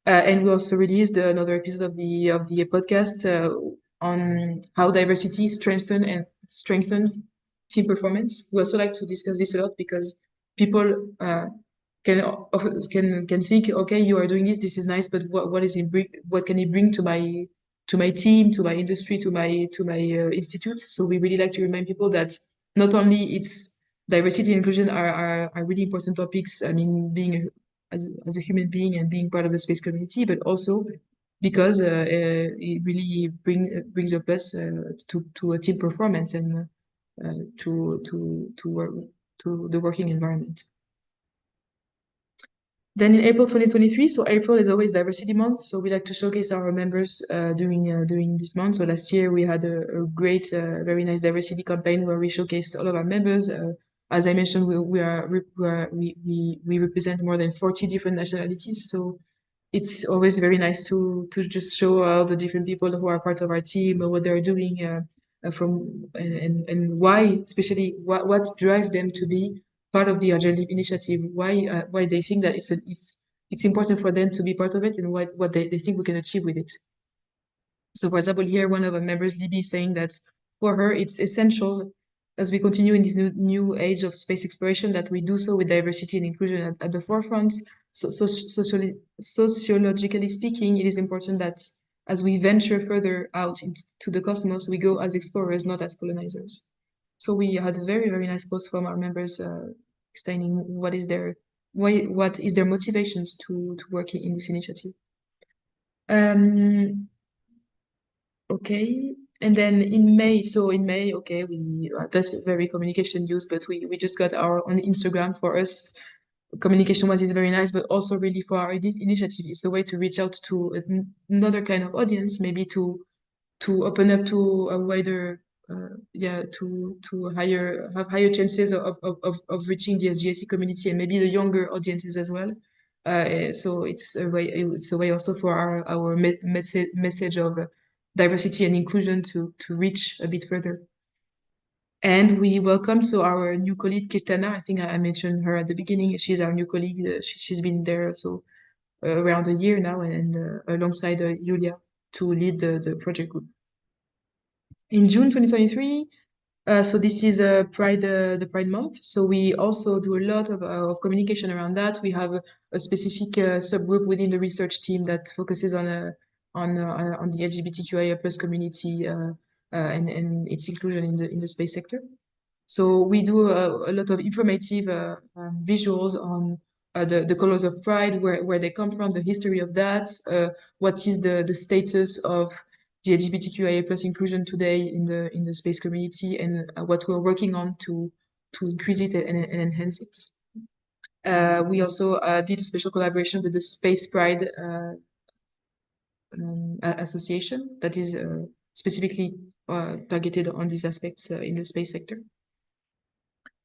And we also released another episode of the podcast on how diversity strengthens team performance. We also like to discuss this a lot because people can think, okay, you are doing this is nice, but what can it bring to my team, to my industry, to my institute? So we really like to remind people that not only it's diversity and inclusion are really important topics. I mean, being as a human being and being part of the space community, but also because it really brings a plus to a team performance and to the working environment. Then in April 2023, so April is always Diversity Month, so we like to showcase our members during this month. So last year we had a great, very nice diversity campaign where we showcased all of our members. As I mentioned, we represent more than 40 different nationalities, so it's always very nice to just show all the different people who are part of our team, what they're doing, and why, especially what drives them to be part of the Agile initiative, why they think that it's important for them to be part of it, and what they think we can achieve with it. So for example, here one of our members, Libby, is saying that for her it's essential as we continue in this new age of space exploration that we do so with diversity and inclusion at the forefront. So sociologically speaking, it is important that as we venture further out into the cosmos, we go as explorers, not as colonizers. So we had a very, very nice post from our members explaining what is their motivations to work in this initiative. Okay, and then in May, okay, that's very communication used, but we just got our own Instagram. For us, communication is very nice, but also really for our initiative, it's a way to reach out to another kind of audience, maybe to open up to a wider, to have higher chances of reaching the SGAC community and maybe the younger audiences as well. So it's a way also for our message of diversity and inclusion to reach a bit further. And we welcome our new colleague Kirtana. I think I mentioned her at the beginning. She's our new colleague. She's been there around a year now, and alongside Julia to lead the project group. In June 2023, so this is the Pride Month. So we also do a lot of communication around that. We have a specific subgroup within the research team that focuses on the LGBTQIA+ community and its inclusion in the space sector. So we do a lot of informative visuals on the colors of Pride, where they come from, the history of that, what is the status of the LGBTQIA+ inclusion today in the space community, and what we're working on to increase it and enhance it. We also did a special collaboration with the Space Pride association that is specifically targeted on these aspects in the space sector.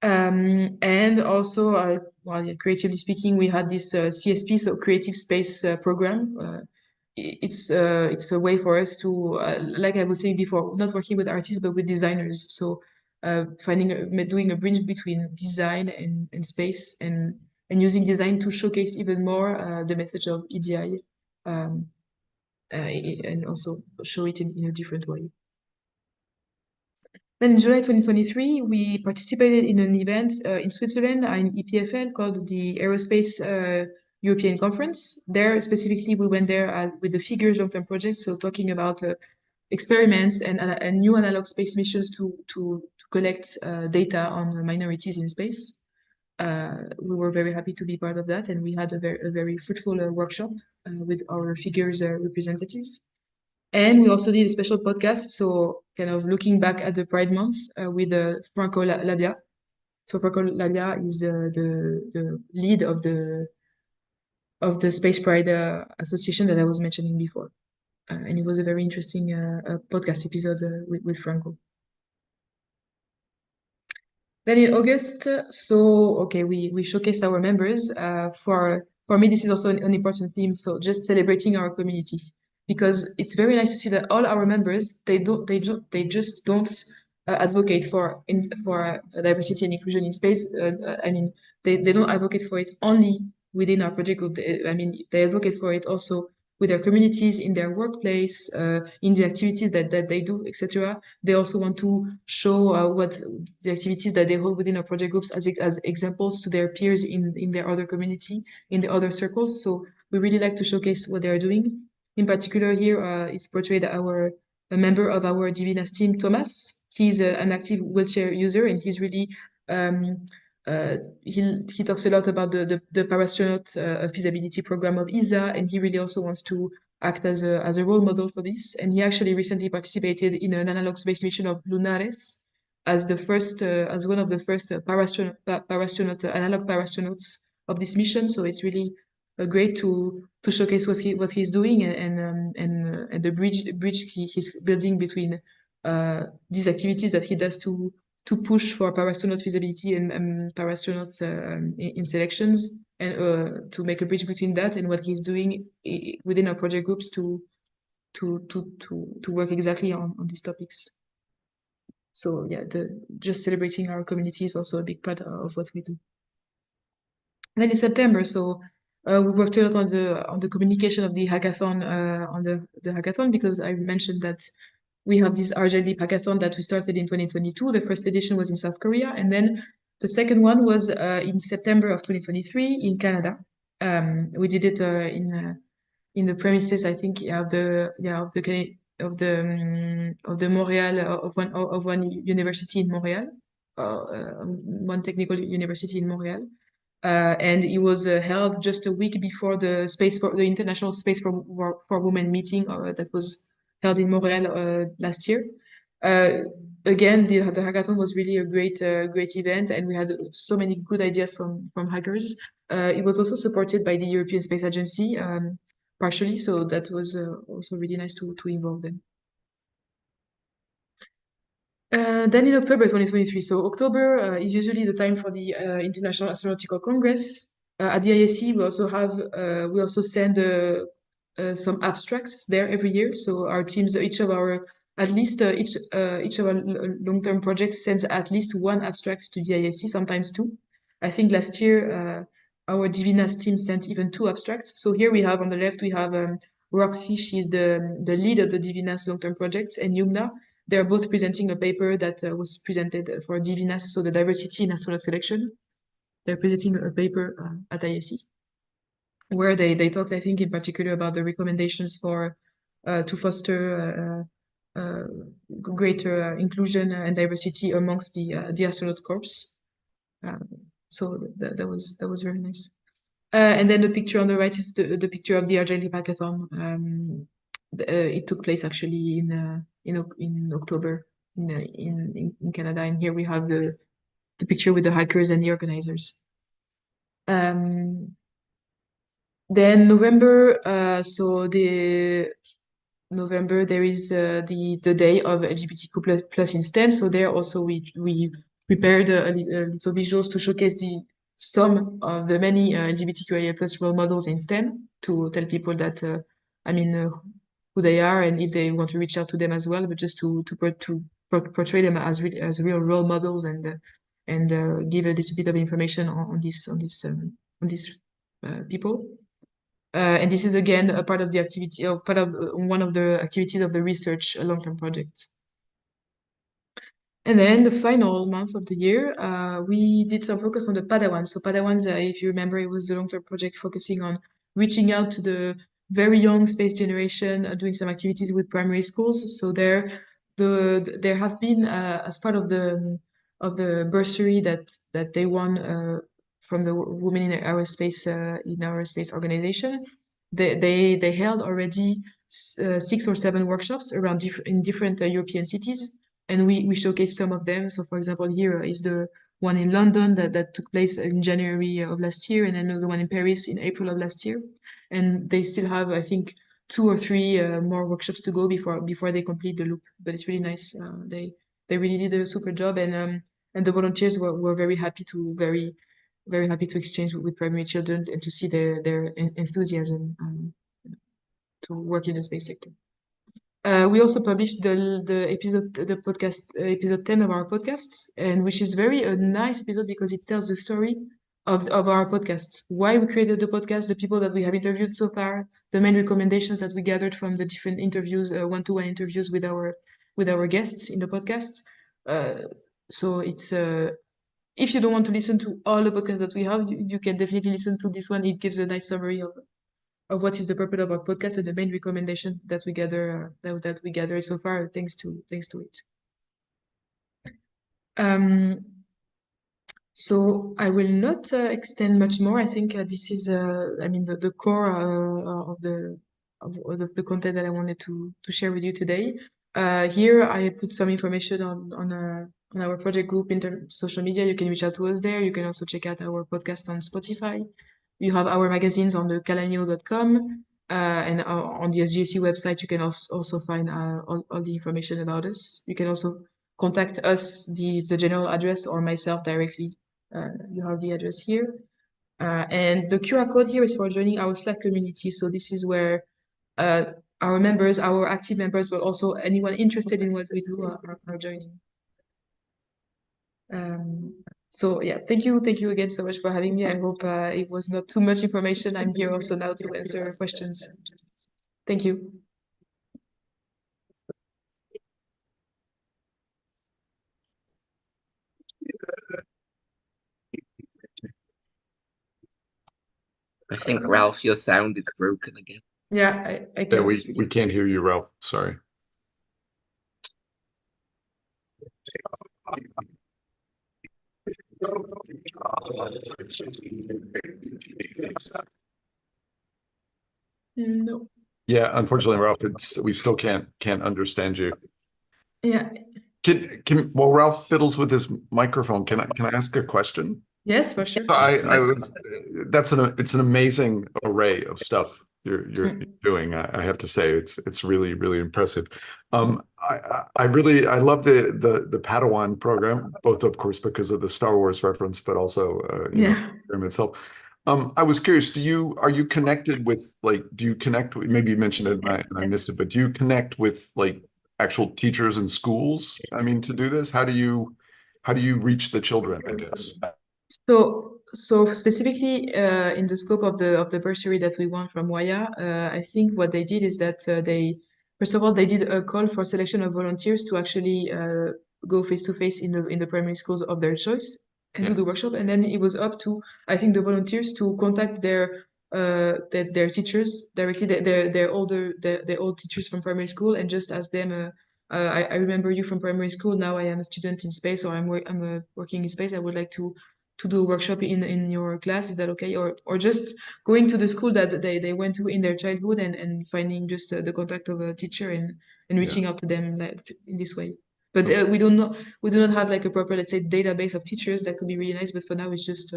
And also, creatively speaking, we had this CSP, so Creative Space Program. It's a way for us to, like I was saying before, not working with artists, but with designers. So doing a bridge between design and space, and and using design to showcase even more the message of EDI and also show it in a different way. Then in July 2023, we participated in an event in Switzerland in EPFL called the Aerospace European Conference. There, specifically, we went there with the Figures long-term project, so talking about experiments and new analog space missions to collect data on minorities in space. We were very happy to be part of that, and we had a very fruitful workshop with our Figures representatives. And we also did a special podcast, so kind of looking back at the Pride Month with Franco Labia. So Franco Labia is the lead of the Space Pride Association that I was mentioning before. And it was a very interesting podcast episode with Franco. Then in August, so okay, we showcased our members. For me, this is also an important theme. So just celebrating our community, because it's very nice to see that all our members they just don't advocate for diversity and inclusion in space. I mean, they don't advocate for it only within our project group. I mean, they advocate for it also with their communities, in their workplace, in the activities that they do, etc. They also want to show what the activities that they hold within our project groups as examples to their peers in their other community, in the other circles. So we really like to showcase what they are doing. In particular, here is portrayed a member of our Divinas team, Thomas. He's an active wheelchair user, and he's really he talks a lot about the parastronaut feasibility program of ESA, and he really also wants to act as a role model for this. And he actually recently participated in an analog space mission of Lunares as one of the first analog parastronauts of this mission. So it's really great to showcase what he's doing and the bridge he's building between these activities that he does to push for parastronaut feasibility and parastronauts in selections, and to make a bridge between that and what he's doing within our project groups to work exactly on these topics. So yeah, just celebrating our community is also a big part of what we do. Then in September, so we worked a lot on the communication of the hackathon, on the hackathon, because I mentioned that we have this RGLD hackathon that we started in 2022. The first edition was in South Korea, and then the second one was in September of 2023 in Canada. We did it in the premises, I think, of Montreal, of one university in Montreal, one technical university in Montreal. And it was held just a week before the International Space for Women meeting that was held in Montreal last year. Again, the hackathon was really a great event, and we had so many good ideas from hackers. It was also supported by the European Space Agency partially, so that was also really nice to involve them. Then in October 2023, so October is usually the time for the International Astronautical Congress. At the IAC, we also send some abstracts there every year. So our teams, each of our long-term projects sends at least one abstract to the IAC, sometimes two. I think last year our Divinas team sent even 2 abstracts. So here we have on the left we have Roxy, she's the lead of the Divinas long-term projects, and Yumna. They're both presenting a paper that was presented for Divinas, so the diversity in astronaut selection. They're presenting a paper at IAC, where they talked, I think, in particular about the recommendations for to foster greater inclusion and diversity amongst the astronaut corps. So that was very nice. And then the picture on the right is the picture of the RGLD hackathon. It took place actually in October in Canada, and here we have the picture with the hackers and the organizers. Then November, November there is the day of LGBTQ plus in STEM. So there also we prepared little visuals to showcase some of the many LGBTQIA plus role models in STEM, to tell people that who they are and if they want to reach out to them as well, but just to portray them as real role models and give a little bit of information on this these people. And this is again a part of the activity, or part of one of the activities of the research long-term project. And then the final month of the year, we did some focus on the Padawans. So Padawans, if you remember, it was the long-term project focusing on reaching out to the very young space generation, doing some activities with primary schools. So there have been, as part of the bursary that they won from the Women in Aerospace organization, they held already 6 or 7 workshops around in different European cities. And we showcased some of them. So for example, here is the one in London that took place in January of last year, and then the one in Paris in April of last year. And they still have, I think, 2 or 3 more workshops to go before they complete the loop. But it's really nice. They really did a super job, and the volunteers were very happy to exchange with primary children and to see their enthusiasm to work in the space sector. We also published the podcast episode 10 of our podcast, and which is a nice episode because it tells the story of our podcast, why we created the podcast, the people that we have interviewed so far, the main recommendations that we gathered from the different interviews, one-to-one interviews with our guests in the podcast. So it's if you don't want to listen to all the podcasts that we have, you can definitely listen to this one. It gives a nice summary of what is the purpose of our podcast and the main recommendation that we gather so far, thanks to it. So I will not extend much more. I think this is, the core of the content that I wanted to share with you today. Here I put some information on our project group in social media. You can reach out to us there. You can also check out our podcast on Spotify. You have our magazines on the calamio.com, and on the SGAC website, you can also find all the information about us. You can also contact us, the general address, or myself directly. You have the address here. And the QR code here is for joining our Slack community. So this is where our members, our active members, but also anyone interested in what we do are joining. So yeah, thank you again so much for having me. I hope it was not too much information. I'm here also now to answer questions. Thank you. I think, Ralph, your sound is broken again. Yeah, I can't. We can't hear you, Ralph. Sorry. No. Yeah, unfortunately, Ralph, we still can't understand you. Yeah. While Ralph fiddles with his microphone, can I ask a question? Yes, for sure. It's an amazing array of stuff you're doing. I have to say it's really, really impressive. I love the Padawan program, both of course because of the Star Wars reference, but also the program itself. I was curious, are you connected with maybe you mentioned it and I missed it, but do you connect with actual teachers and schools? I mean, to do this, how do you reach the children, I guess? So specifically in the scope of the bursary that we won from WAYA, I think what they did is that first of all, they did a call for selection of volunteers to actually go face to face in the primary schools of their choice and do the workshop. And then it was up to, I think, the volunteers to contact their teachers directly, their old teachers from primary school, and just ask them. I remember you from primary school. Now I am a student in space, or I'm working in space. I would like to do a workshop in your class. Is that okay? Or just going to the school that they went to in their childhood and finding just the contact of a teacher and reaching out to them in this way. But we do not have a proper, let's say, database of teachers. That could be really nice, but for now it's just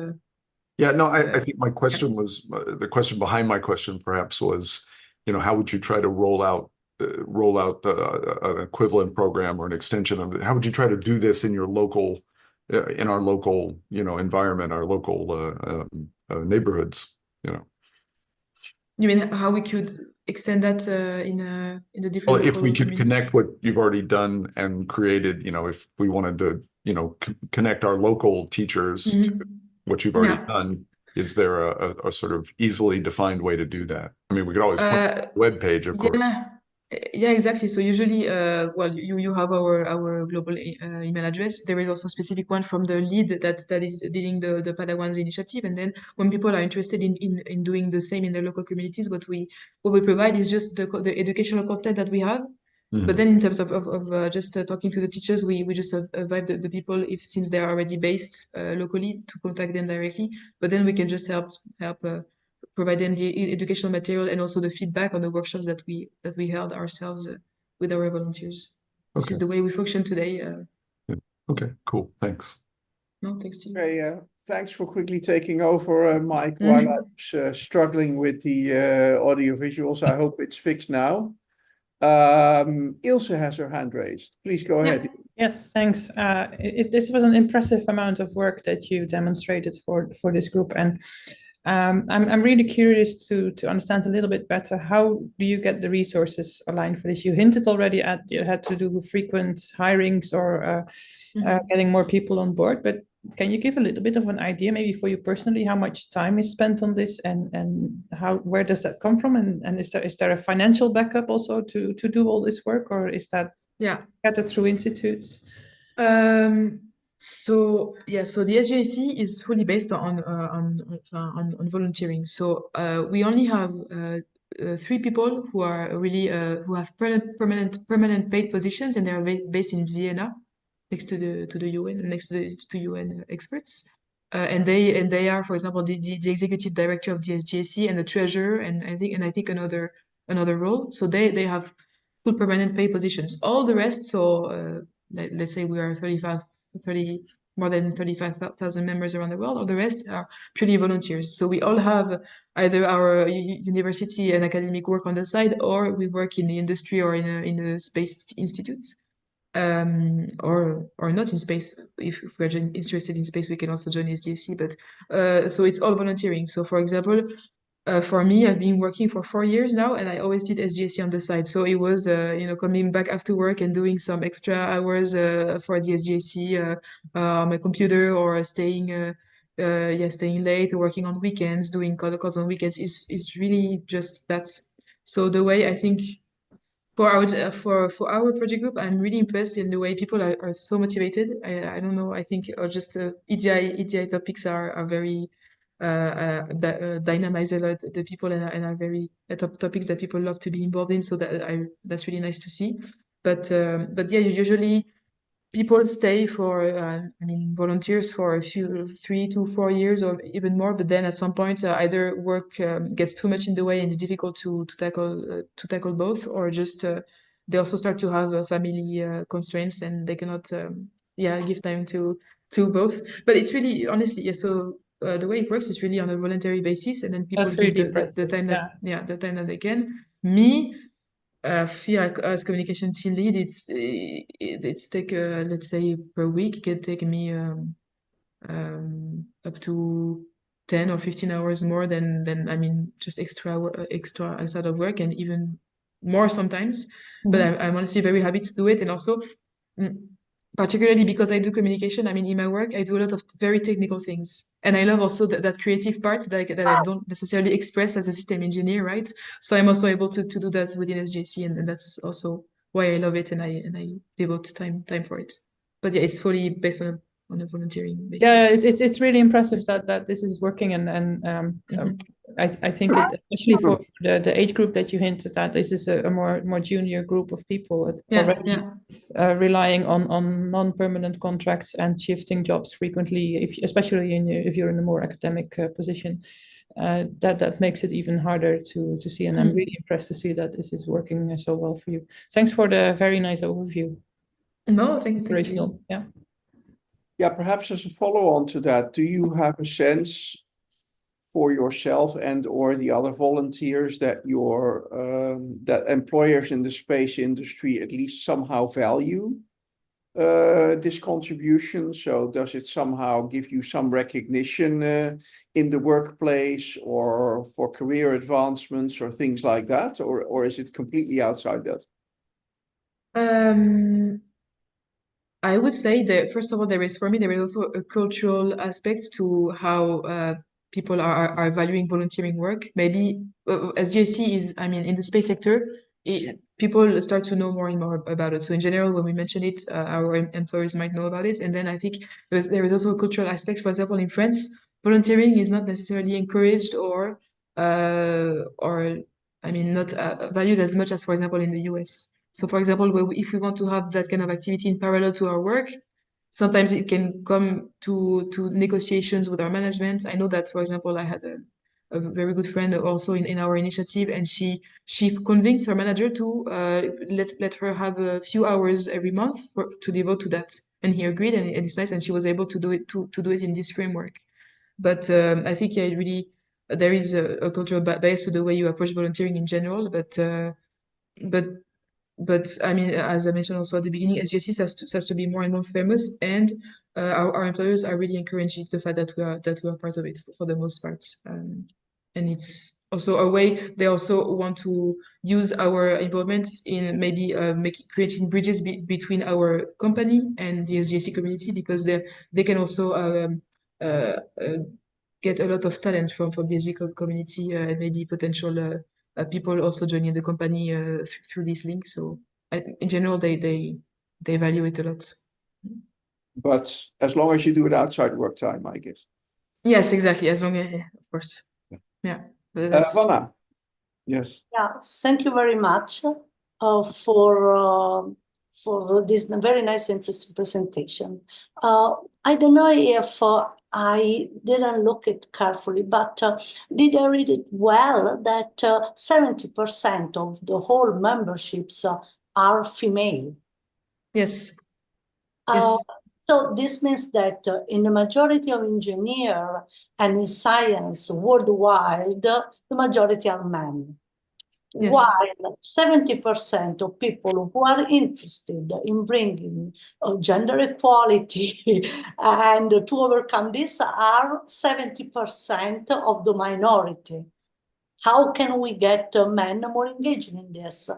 I think my question was the question behind my question perhaps was, how would you try to roll out an equivalent program or an extension of it? How would you try to do this in your local in our local, environment, our local neighborhoods, You mean how we could extend that in the different? Well, if we could connect what you've already done and created, if we wanted to, connect our local teachers to what you've already done. is there a sort of easily defined way to do that? I mean, we could always point to the web page, of course. Yeah, exactly. So usually, well, you have our global email address. There is also a specific one from the lead that is leading the Padawans initiative. And then when people are interested in doing the same in their local communities, what we provide is just the educational content that we have. But then in terms of just talking to the teachers, we just advise the people, if since they are already based locally, to contact them directly. But then we can just help provide them the educational material and also the feedback on the workshops that we held ourselves with our volunteers. This is the way we function today. Yeah. Okay, cool. Thanks. No, thanks to you. Okay, thanks for quickly taking over, Mike, while I was struggling with the audio visuals. I hope it's fixed now. Ilse has her hand raised. Please go ahead. Yes, thanks. This was an impressive amount of work that you demonstrated for this group, and I'm really curious to understand a little bit better, how do you get the resources aligned for this? You hinted already at you had to do frequent hirings or getting more people on board, but can you give a little bit of an idea, maybe for you personally, how much time is spent on this, and where does that come from, and is there a financial backup also to do all this work, or is that gathered through institutes? So the SGAC is fully based on volunteering. So we only have 3 people who are really who have permanent paid positions, and they are based in Vienna, next to the UN, next to UN experts. And they are, for example, the executive director of the SGAC and the treasurer, and I think another role. So they have full permanent paid positions. All the rest, so let's say we are more than 35,000 members around the world, or the rest are purely volunteers. So we all have either our university and academic work on the side, or we work in the industry or in a space institutes, or not in space. If we're interested in space, we can also join SGAC. But so it's all volunteering. So for example, for me, I've been working for 4 years now, and I always did SGAC on the side. So it was, coming back after work and doing some extra hours for the SGAC on my computer, or staying late, or working on weekends, doing calls on weekends. Is really just that. So the way I think for our project group, I'm really impressed in the way people are so motivated. I don't know. I think just EDI topics are very dynamize a lot the people, and are very topics that people love to be involved in. So that's really nice to see. But yeah, usually people stay for volunteers for a few 3 to 4 years or even more. But then at some point, either work gets too much in the way and it's difficult to tackle both, or just they also start to have family constraints, and they cannot give time to both. But it's really, honestly, so the way it works is really on a voluntary basis, and then people give the time the time that they can. Me, as communication team lead, it's take let's say per week, it can take me up to 10 or 15 hours more than just extra outside of work, and even more sometimes. But I'm honestly very happy to do it, and also particularly because I do communication, in my work, I do a lot of very technical things. And I love also that creative part that I don't necessarily express as a system engineer, right? So I'm also able to do that within SGAC, and that's also why I love it, and I devote time for it. But yeah, it's fully based on a volunteering basis. Yeah, it's really impressive that this is working, and I think especially for the age group that you hinted at, this is a more junior group of people already relying on non-permanent contracts and shifting jobs frequently, especially if you're in a more academic position. That makes it even harder to see, and I'm really impressed to see that this is working so well for you. Thanks for the very nice overview. No, thank you. Yeah, perhaps as a follow-on to that, do you have a sense for yourself and or the other volunteers that that employers in the space industry at least somehow value this contribution? So does it somehow give you some recognition in the workplace, or for career advancements or things like that, or is it completely outside that? I would say that, first of all, there is also a cultural aspect to how people are valuing volunteering work. Maybe SGAC is, I mean, in the space sector, people start to know more and more about it. So in general, when we mention it, our employers might know about it. And then I think there is also a cultural aspect. For example, in France, volunteering is not necessarily encouraged or I mean, not valued as much as, for example, in the US. So for example, if we want to have that kind of activity in parallel to our work, sometimes it can come to negotiations with our management. I know that, for example, I had a very good friend also in our initiative, and she convinced her manager to let her have a few hours every month to devote to that, and he agreed, and it's nice, and she was able to do it to do it in this framework. But I think really there is a cultural bias to the way you approach volunteering in general, but I mean, as I mentioned also at the beginning, SGAC has to be more and more famous, and our employers are really encouraging the fact that we are part of it for the most part, and it's also a way they also want to use our involvement in maybe creating bridges between our company and the SGAC community, because they can also get a lot of talent from the SGAC community, and maybe potential people also joining the company through this link. So in general, they value it a lot. But as long as you do it outside work time, I guess. Yes, exactly. As long as, of course. Yeah. Vanna. Yes. Yeah, thank you very much for this very nice, interesting presentation. I don't know if I didn't look it carefully, but did I read it well that 70% of the whole memberships are female? Yes. Yes. So this means that in the majority of engineers and in science worldwide, the majority are men. Yes. While 70% of people who are interested in bringing gender equality and to overcome this are 70% of the minority. How can we get men more engaged in this?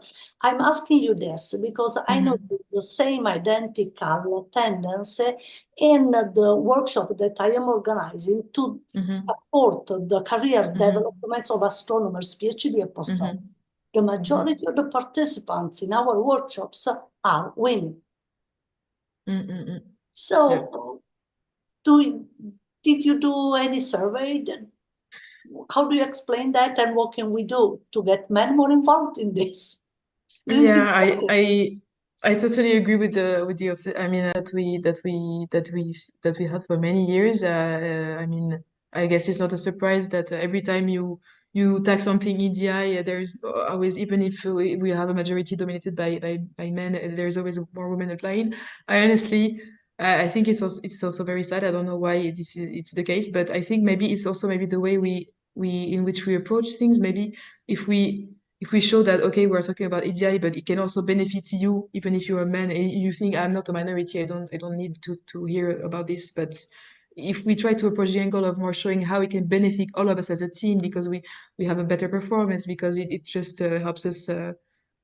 I'm asking you this because I know the same identical tendency in the workshop that I am organizing to support the career development of astronomers, PhD and postdocs. The majority of the participants in our workshops are women. So, did you do any survey? How do you explain that, and what can we do to get men more involved in this? Yeah, I totally agree with the I mean that we had for many years. I mean, I guess it's not a surprise that every time you tag something EDI, there's always, even if we have a majority dominated by men, there's always more women applying. I honestly, I think it's also very sad. I don't know why it's the case, but I think maybe it's also maybe the way we in which we approach things. Maybe if we show that, okay, we're talking about EDI, but it can also benefit you, even if you're a man and you think I'm not a minority, I don't need to hear about this. But if we try to approach the angle of more showing how it can benefit all of us as a team, because we have a better performance, because it just helps us,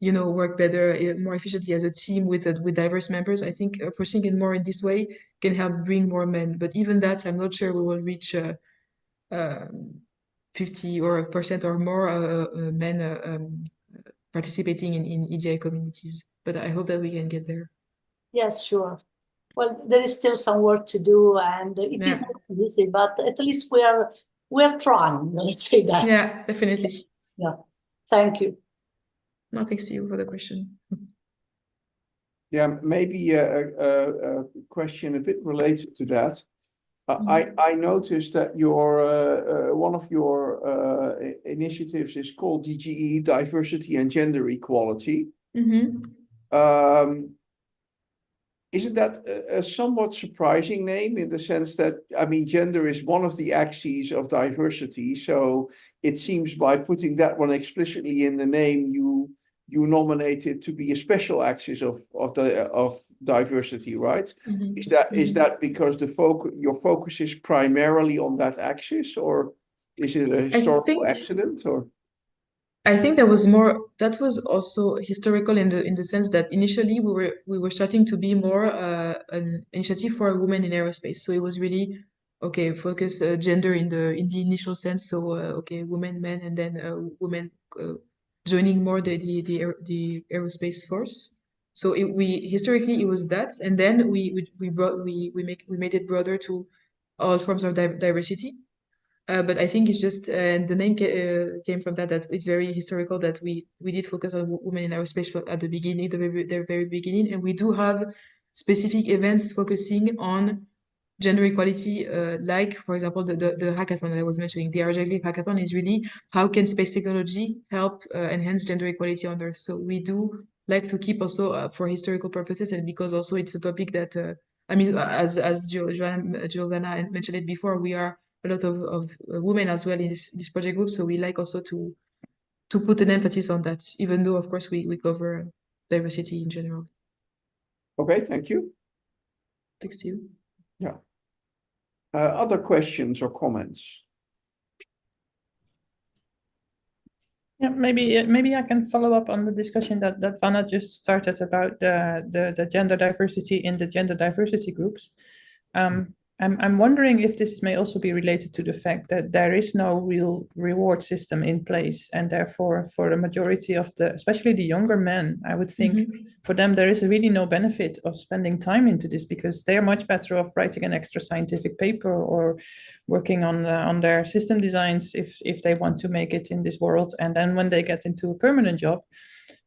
work better, more efficiently as a team with diverse members. I think approaching it more in this way can help bring more men. But even that, I'm not sure we will reach 50% or more men participating in EDI communities. But I hope that we can get there. Yes, sure. Well, there is still some work to do, and it is not easy, but at least we're trying, let's say that. Yeah, definitely. Yeah. Thank you. No, thanks to you for the question. Yeah, maybe a question a bit related to that. I noticed that your one of your initiatives is called DGE, Diversity and Gender Equality. Isn't that a somewhat surprising name, in the sense that, I mean, gender is one of the axes of diversity, so it seems by putting that one explicitly in the name, you nominate it to be a special axis of diversity, right? Is that because your focus is primarily on that axis, or is it a historical accident, or? I think that was also historical in the sense that initially we were starting to be more an initiative for women in aerospace. So it was really, okay, focus gender in the initial sense. So okay, women, men, and then women joining more the aerospace force. So historically it was that, and then we made it broader to all forms of diversity. But I think it's just and the name came from that it's very historical that we did focus on women in aerospace at the beginning, the very beginning, and we do have specific events focusing on gender equality, like for example the hackathon that I was mentioning. The RJG hackathon is really how can space technology help enhance gender equality on Earth. So we do like to keep also for historical purposes, and because also it's a topic that I mean, as Giovanna mentioned it before, we are a lot of women as well in this project group, so we like also to put an emphasis on that, even though of course we cover diversity in general. Okay, thank you. Thanks to you. Yeah. Other questions or comments? Yeah, maybe I can follow up on the discussion that Vanna just started about the gender diversity in the gender diversity groups. I'm wondering if this may also be related to the fact that there is no real reward system in place, and therefore for the majority of especially the younger men, I would think for them there is really no benefit of spending time into this, because they are much better off writing an extra scientific paper or working on their system designs if they want to make it in this world. And then when they get into a permanent job,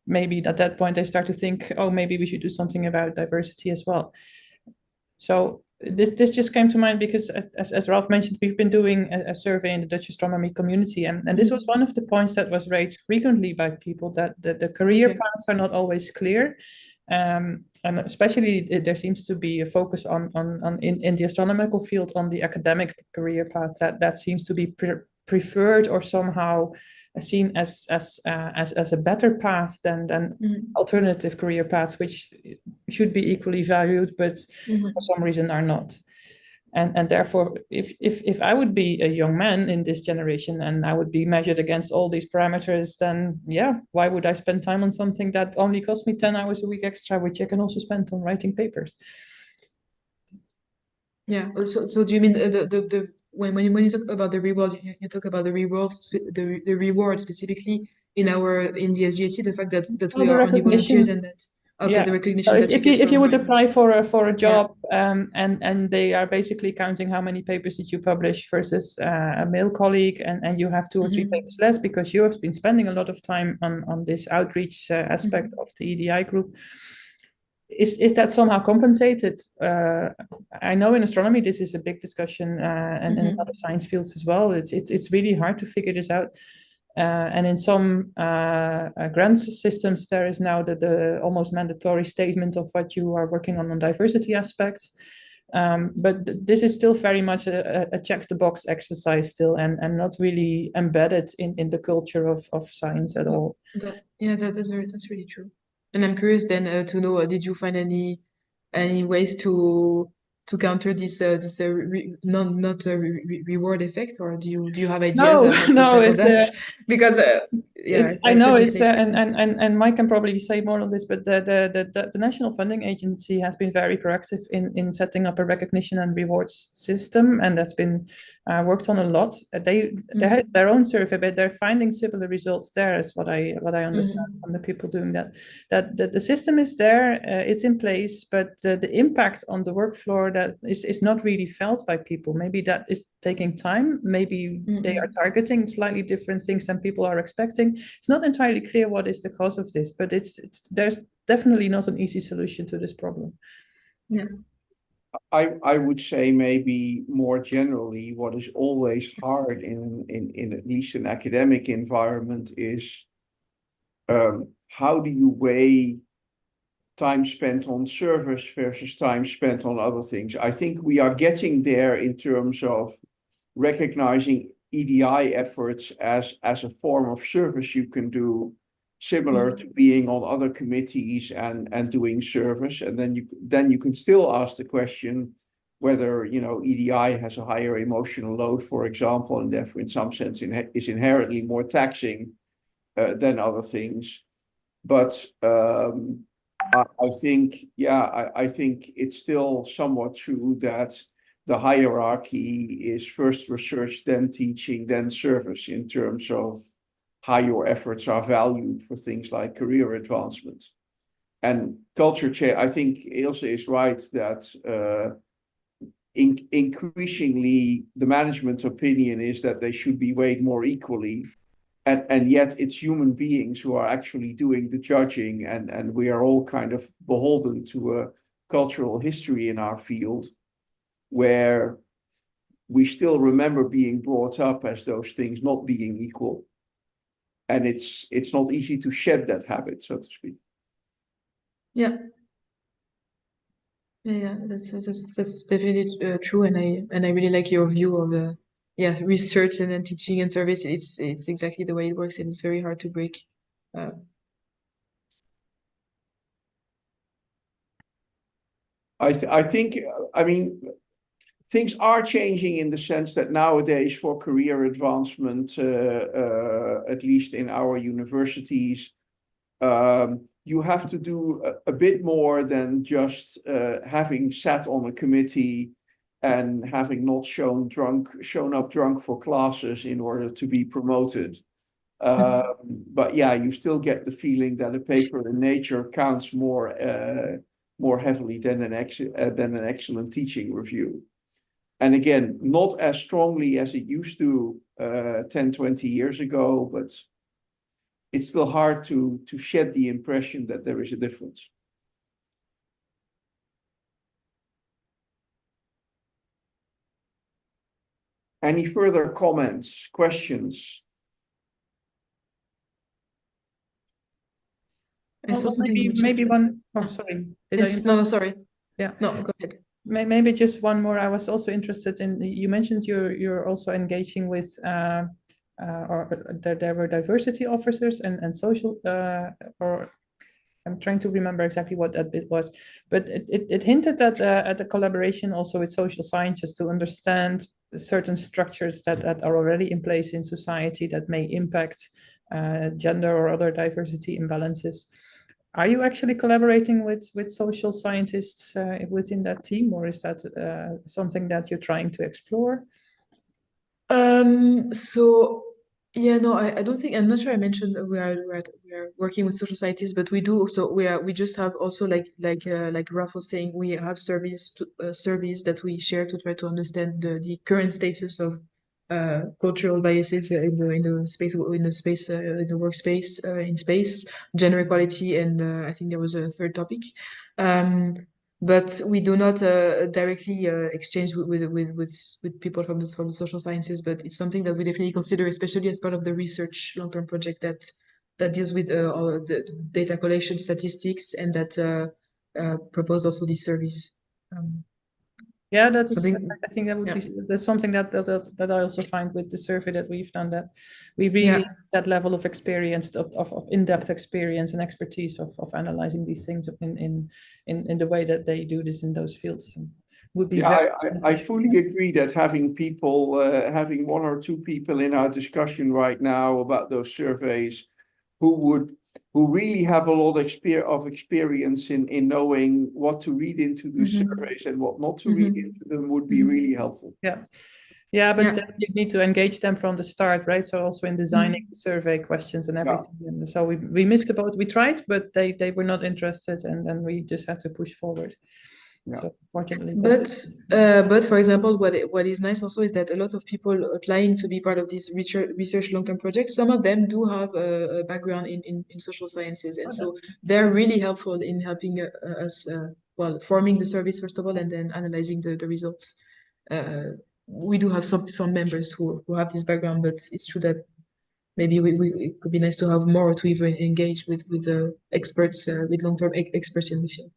maybe at that point they start to think, oh, maybe we should do something about diversity as well. So this just came to mind because, as Ralph mentioned, we've been doing a survey in the Dutch astronomy community, and this was one of the points that was raised frequently by people, that the career paths are not always clear, and especially there seems to be a focus on in the astronomical field on the academic career path that seems to be preferred or somehow seen as a better path than alternative career paths, which should be equally valued, but for some reason are not. And therefore, if I would be a young man in this generation and I would be measured against all these parameters, then yeah, why would I spend time on something that only costs me 10 hours a week extra, which I can also spend on writing papers? Yeah. So do you mean the when you talk about the reward, you talk about the reward specifically in the SGAC, the fact that we are only volunteers and that the recognition so that if you would apply for a job, and they are basically counting how many papers did you publish versus a male colleague, and you have 2 or 3 papers less because you have been spending a lot of time on this outreach aspect of the EDI group. Is that somehow compensated? I know in astronomy this is a big discussion, and in other science fields as well. It's really hard to figure this out. And in some grant systems, there is now the almost mandatory statement of what you are working on diversity aspects. But this is still very much a check the box exercise still, and not really embedded in the culture of science at all. That's really true. And I'm curious then to know, did you find any ways to counter this reward effect, or do you have ideas? No, it's that? Because I know it's and Mike can probably say more on this, but the National Funding Agency has been very proactive in setting up a recognition and rewards system, and that's been worked on a lot. They had their own survey, but they're finding similar results there, as what I understand from the people doing that the system is there, it's in place, but the impact on the work floor that is not really felt by people. Maybe that is taking time. Maybe they are targeting slightly different things than people are expecting. It's not entirely clear what is the cause of this, but there's definitely not an easy solution to this problem. Yeah. I would say maybe more generally, what is always hard in at least an academic environment is how do you weigh time spent on service versus time spent on other things? I think we are getting there in terms of recognizing EDI efforts as a form of service you can do, similar to being on other committees and doing service. And then you can still ask the question whether, you know, EDI has a higher emotional load, for example, and therefore in some sense is inherently more taxing than other things. But I think, I think it's still somewhat true that the hierarchy is first research, then teaching, then service in terms of how your efforts are valued for things like career advancement. And culture change, I think Ilse is right that increasingly the management opinion is that they should be weighed more equally. And yet it's human beings who are actually doing the judging, and we are all kind of beholden to a cultural history in our field where we still remember being brought up as those things not being equal. And it's not easy to shed that habit, so to speak. Yeah. Yeah, that's definitely true, and I really like your view of research and then teaching and service. It's exactly the way it works, and it's very hard to break. I think, I mean, things are changing in the sense that nowadays for career advancement, at least in our universities, you have to do a bit more than just having sat on a committee and having not shown up drunk for classes in order to be promoted. But yeah, you still get the feeling that a paper in Nature counts more heavily than an excellent teaching review. And again, not as strongly as it used to 10, 20 years ago, but it's still hard to shed the impression that there is a difference. Any further comments, questions? I saw something maybe one. Oh, sorry. No, sorry. Yeah. No, go ahead. Maybe just one more. I was also interested in, you mentioned you're also engaging with or there were diversity officers and social or I'm trying to remember exactly what that bit was, but it hinted at the collaboration also with social scientists to understand certain structures that are already in place in society that may impact gender or other diversity imbalances. Are you actually collaborating with social scientists within that team, or is that something that you're trying to explore? So yeah, no, I don't think, I'm not sure I mentioned we are working with social scientists, but we do. So we just have also like Ralph was saying, we have surveys that we share to try to understand the current status of cultural biases in the workspace, in space, gender equality, and I think there was a third topic. But we do not directly exchange with people from the social sciences, but it's something that we definitely consider, especially as part of the research long-term project that deals with all the data collection statistics and that propose also these surveys. Yeah, I think that would be, that's something that I also find with the survey that we've done, that we really have that level of experience, of in-depth experience and expertise of analyzing these things in the way that they do this in those fields. Would be I fully agree that having people, having one or two people in our discussion right now about those surveys who really have a lot of experience in knowing what to read into the surveys and what not to read into them would be really helpful. Yeah, but then you need to engage them from the start, right? So also in designing the survey questions and everything. And so we missed the boat. We tried, but they were not interested, and then we just had to push forward. So fortunately, but for example, what is nice also is that a lot of people applying to be part of this research long-term project, some of them do have a background in social sciences, and so they're really helpful in helping us forming the surveys first of all, and then analyzing the results. We do have some members who have this background, but it's true that maybe it could be nice to have more to even engage with the experts, with long-term experts in the field.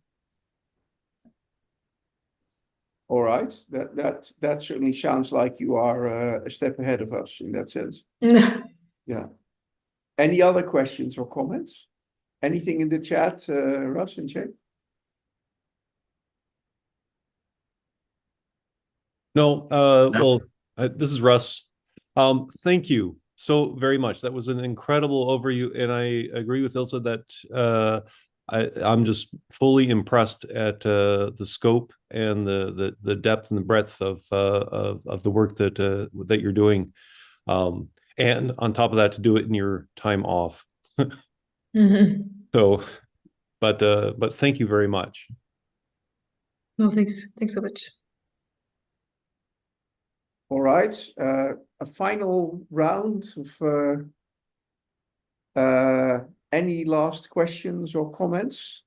All right, that certainly sounds like you are a step ahead of us in that sense. Yeah. Any other questions or comments? Anything in the chat, Russ and Jake? No. Well, this is Russ. Thank you so very much. That was an incredible overview, and I agree with Ilse that I'm just fully impressed at the scope and the depth and the breadth of the work that you're doing, and on top of that, to do it in your time off. So, but thank you very much. No, thanks so much. All right, a final round of any last questions or comments?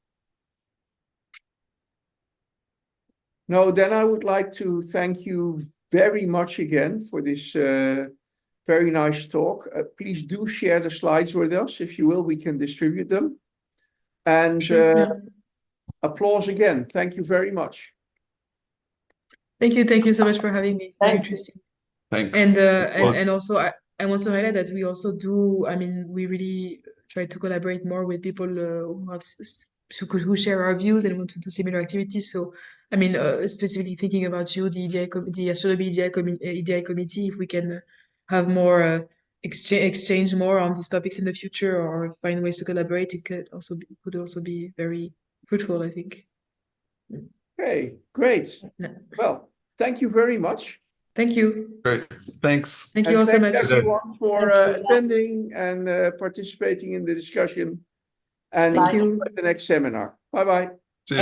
No, then I would like to thank you very much again for this very nice talk. Please do share the slides with us. If you will, we can distribute them. And applause again. Thank you very much. Thank you so much for having me. Very interesting. Thanks. And also I want to highlight that we also do, I mean, we really try to collaborate more with people who share our views and want to do similar activities. So, I mean, specifically thinking about you, the Astronomy EDI committee, if we can have more exchange more on these topics in the future, or find ways to collaborate, it could also be very fruitful, I think. Okay, great. Well, thank you very much. Thank you. Great. Thanks. Thank you all so much. Thanks everyone for attending and participating in the discussion. And Thank you. at the next seminar. Bye-bye.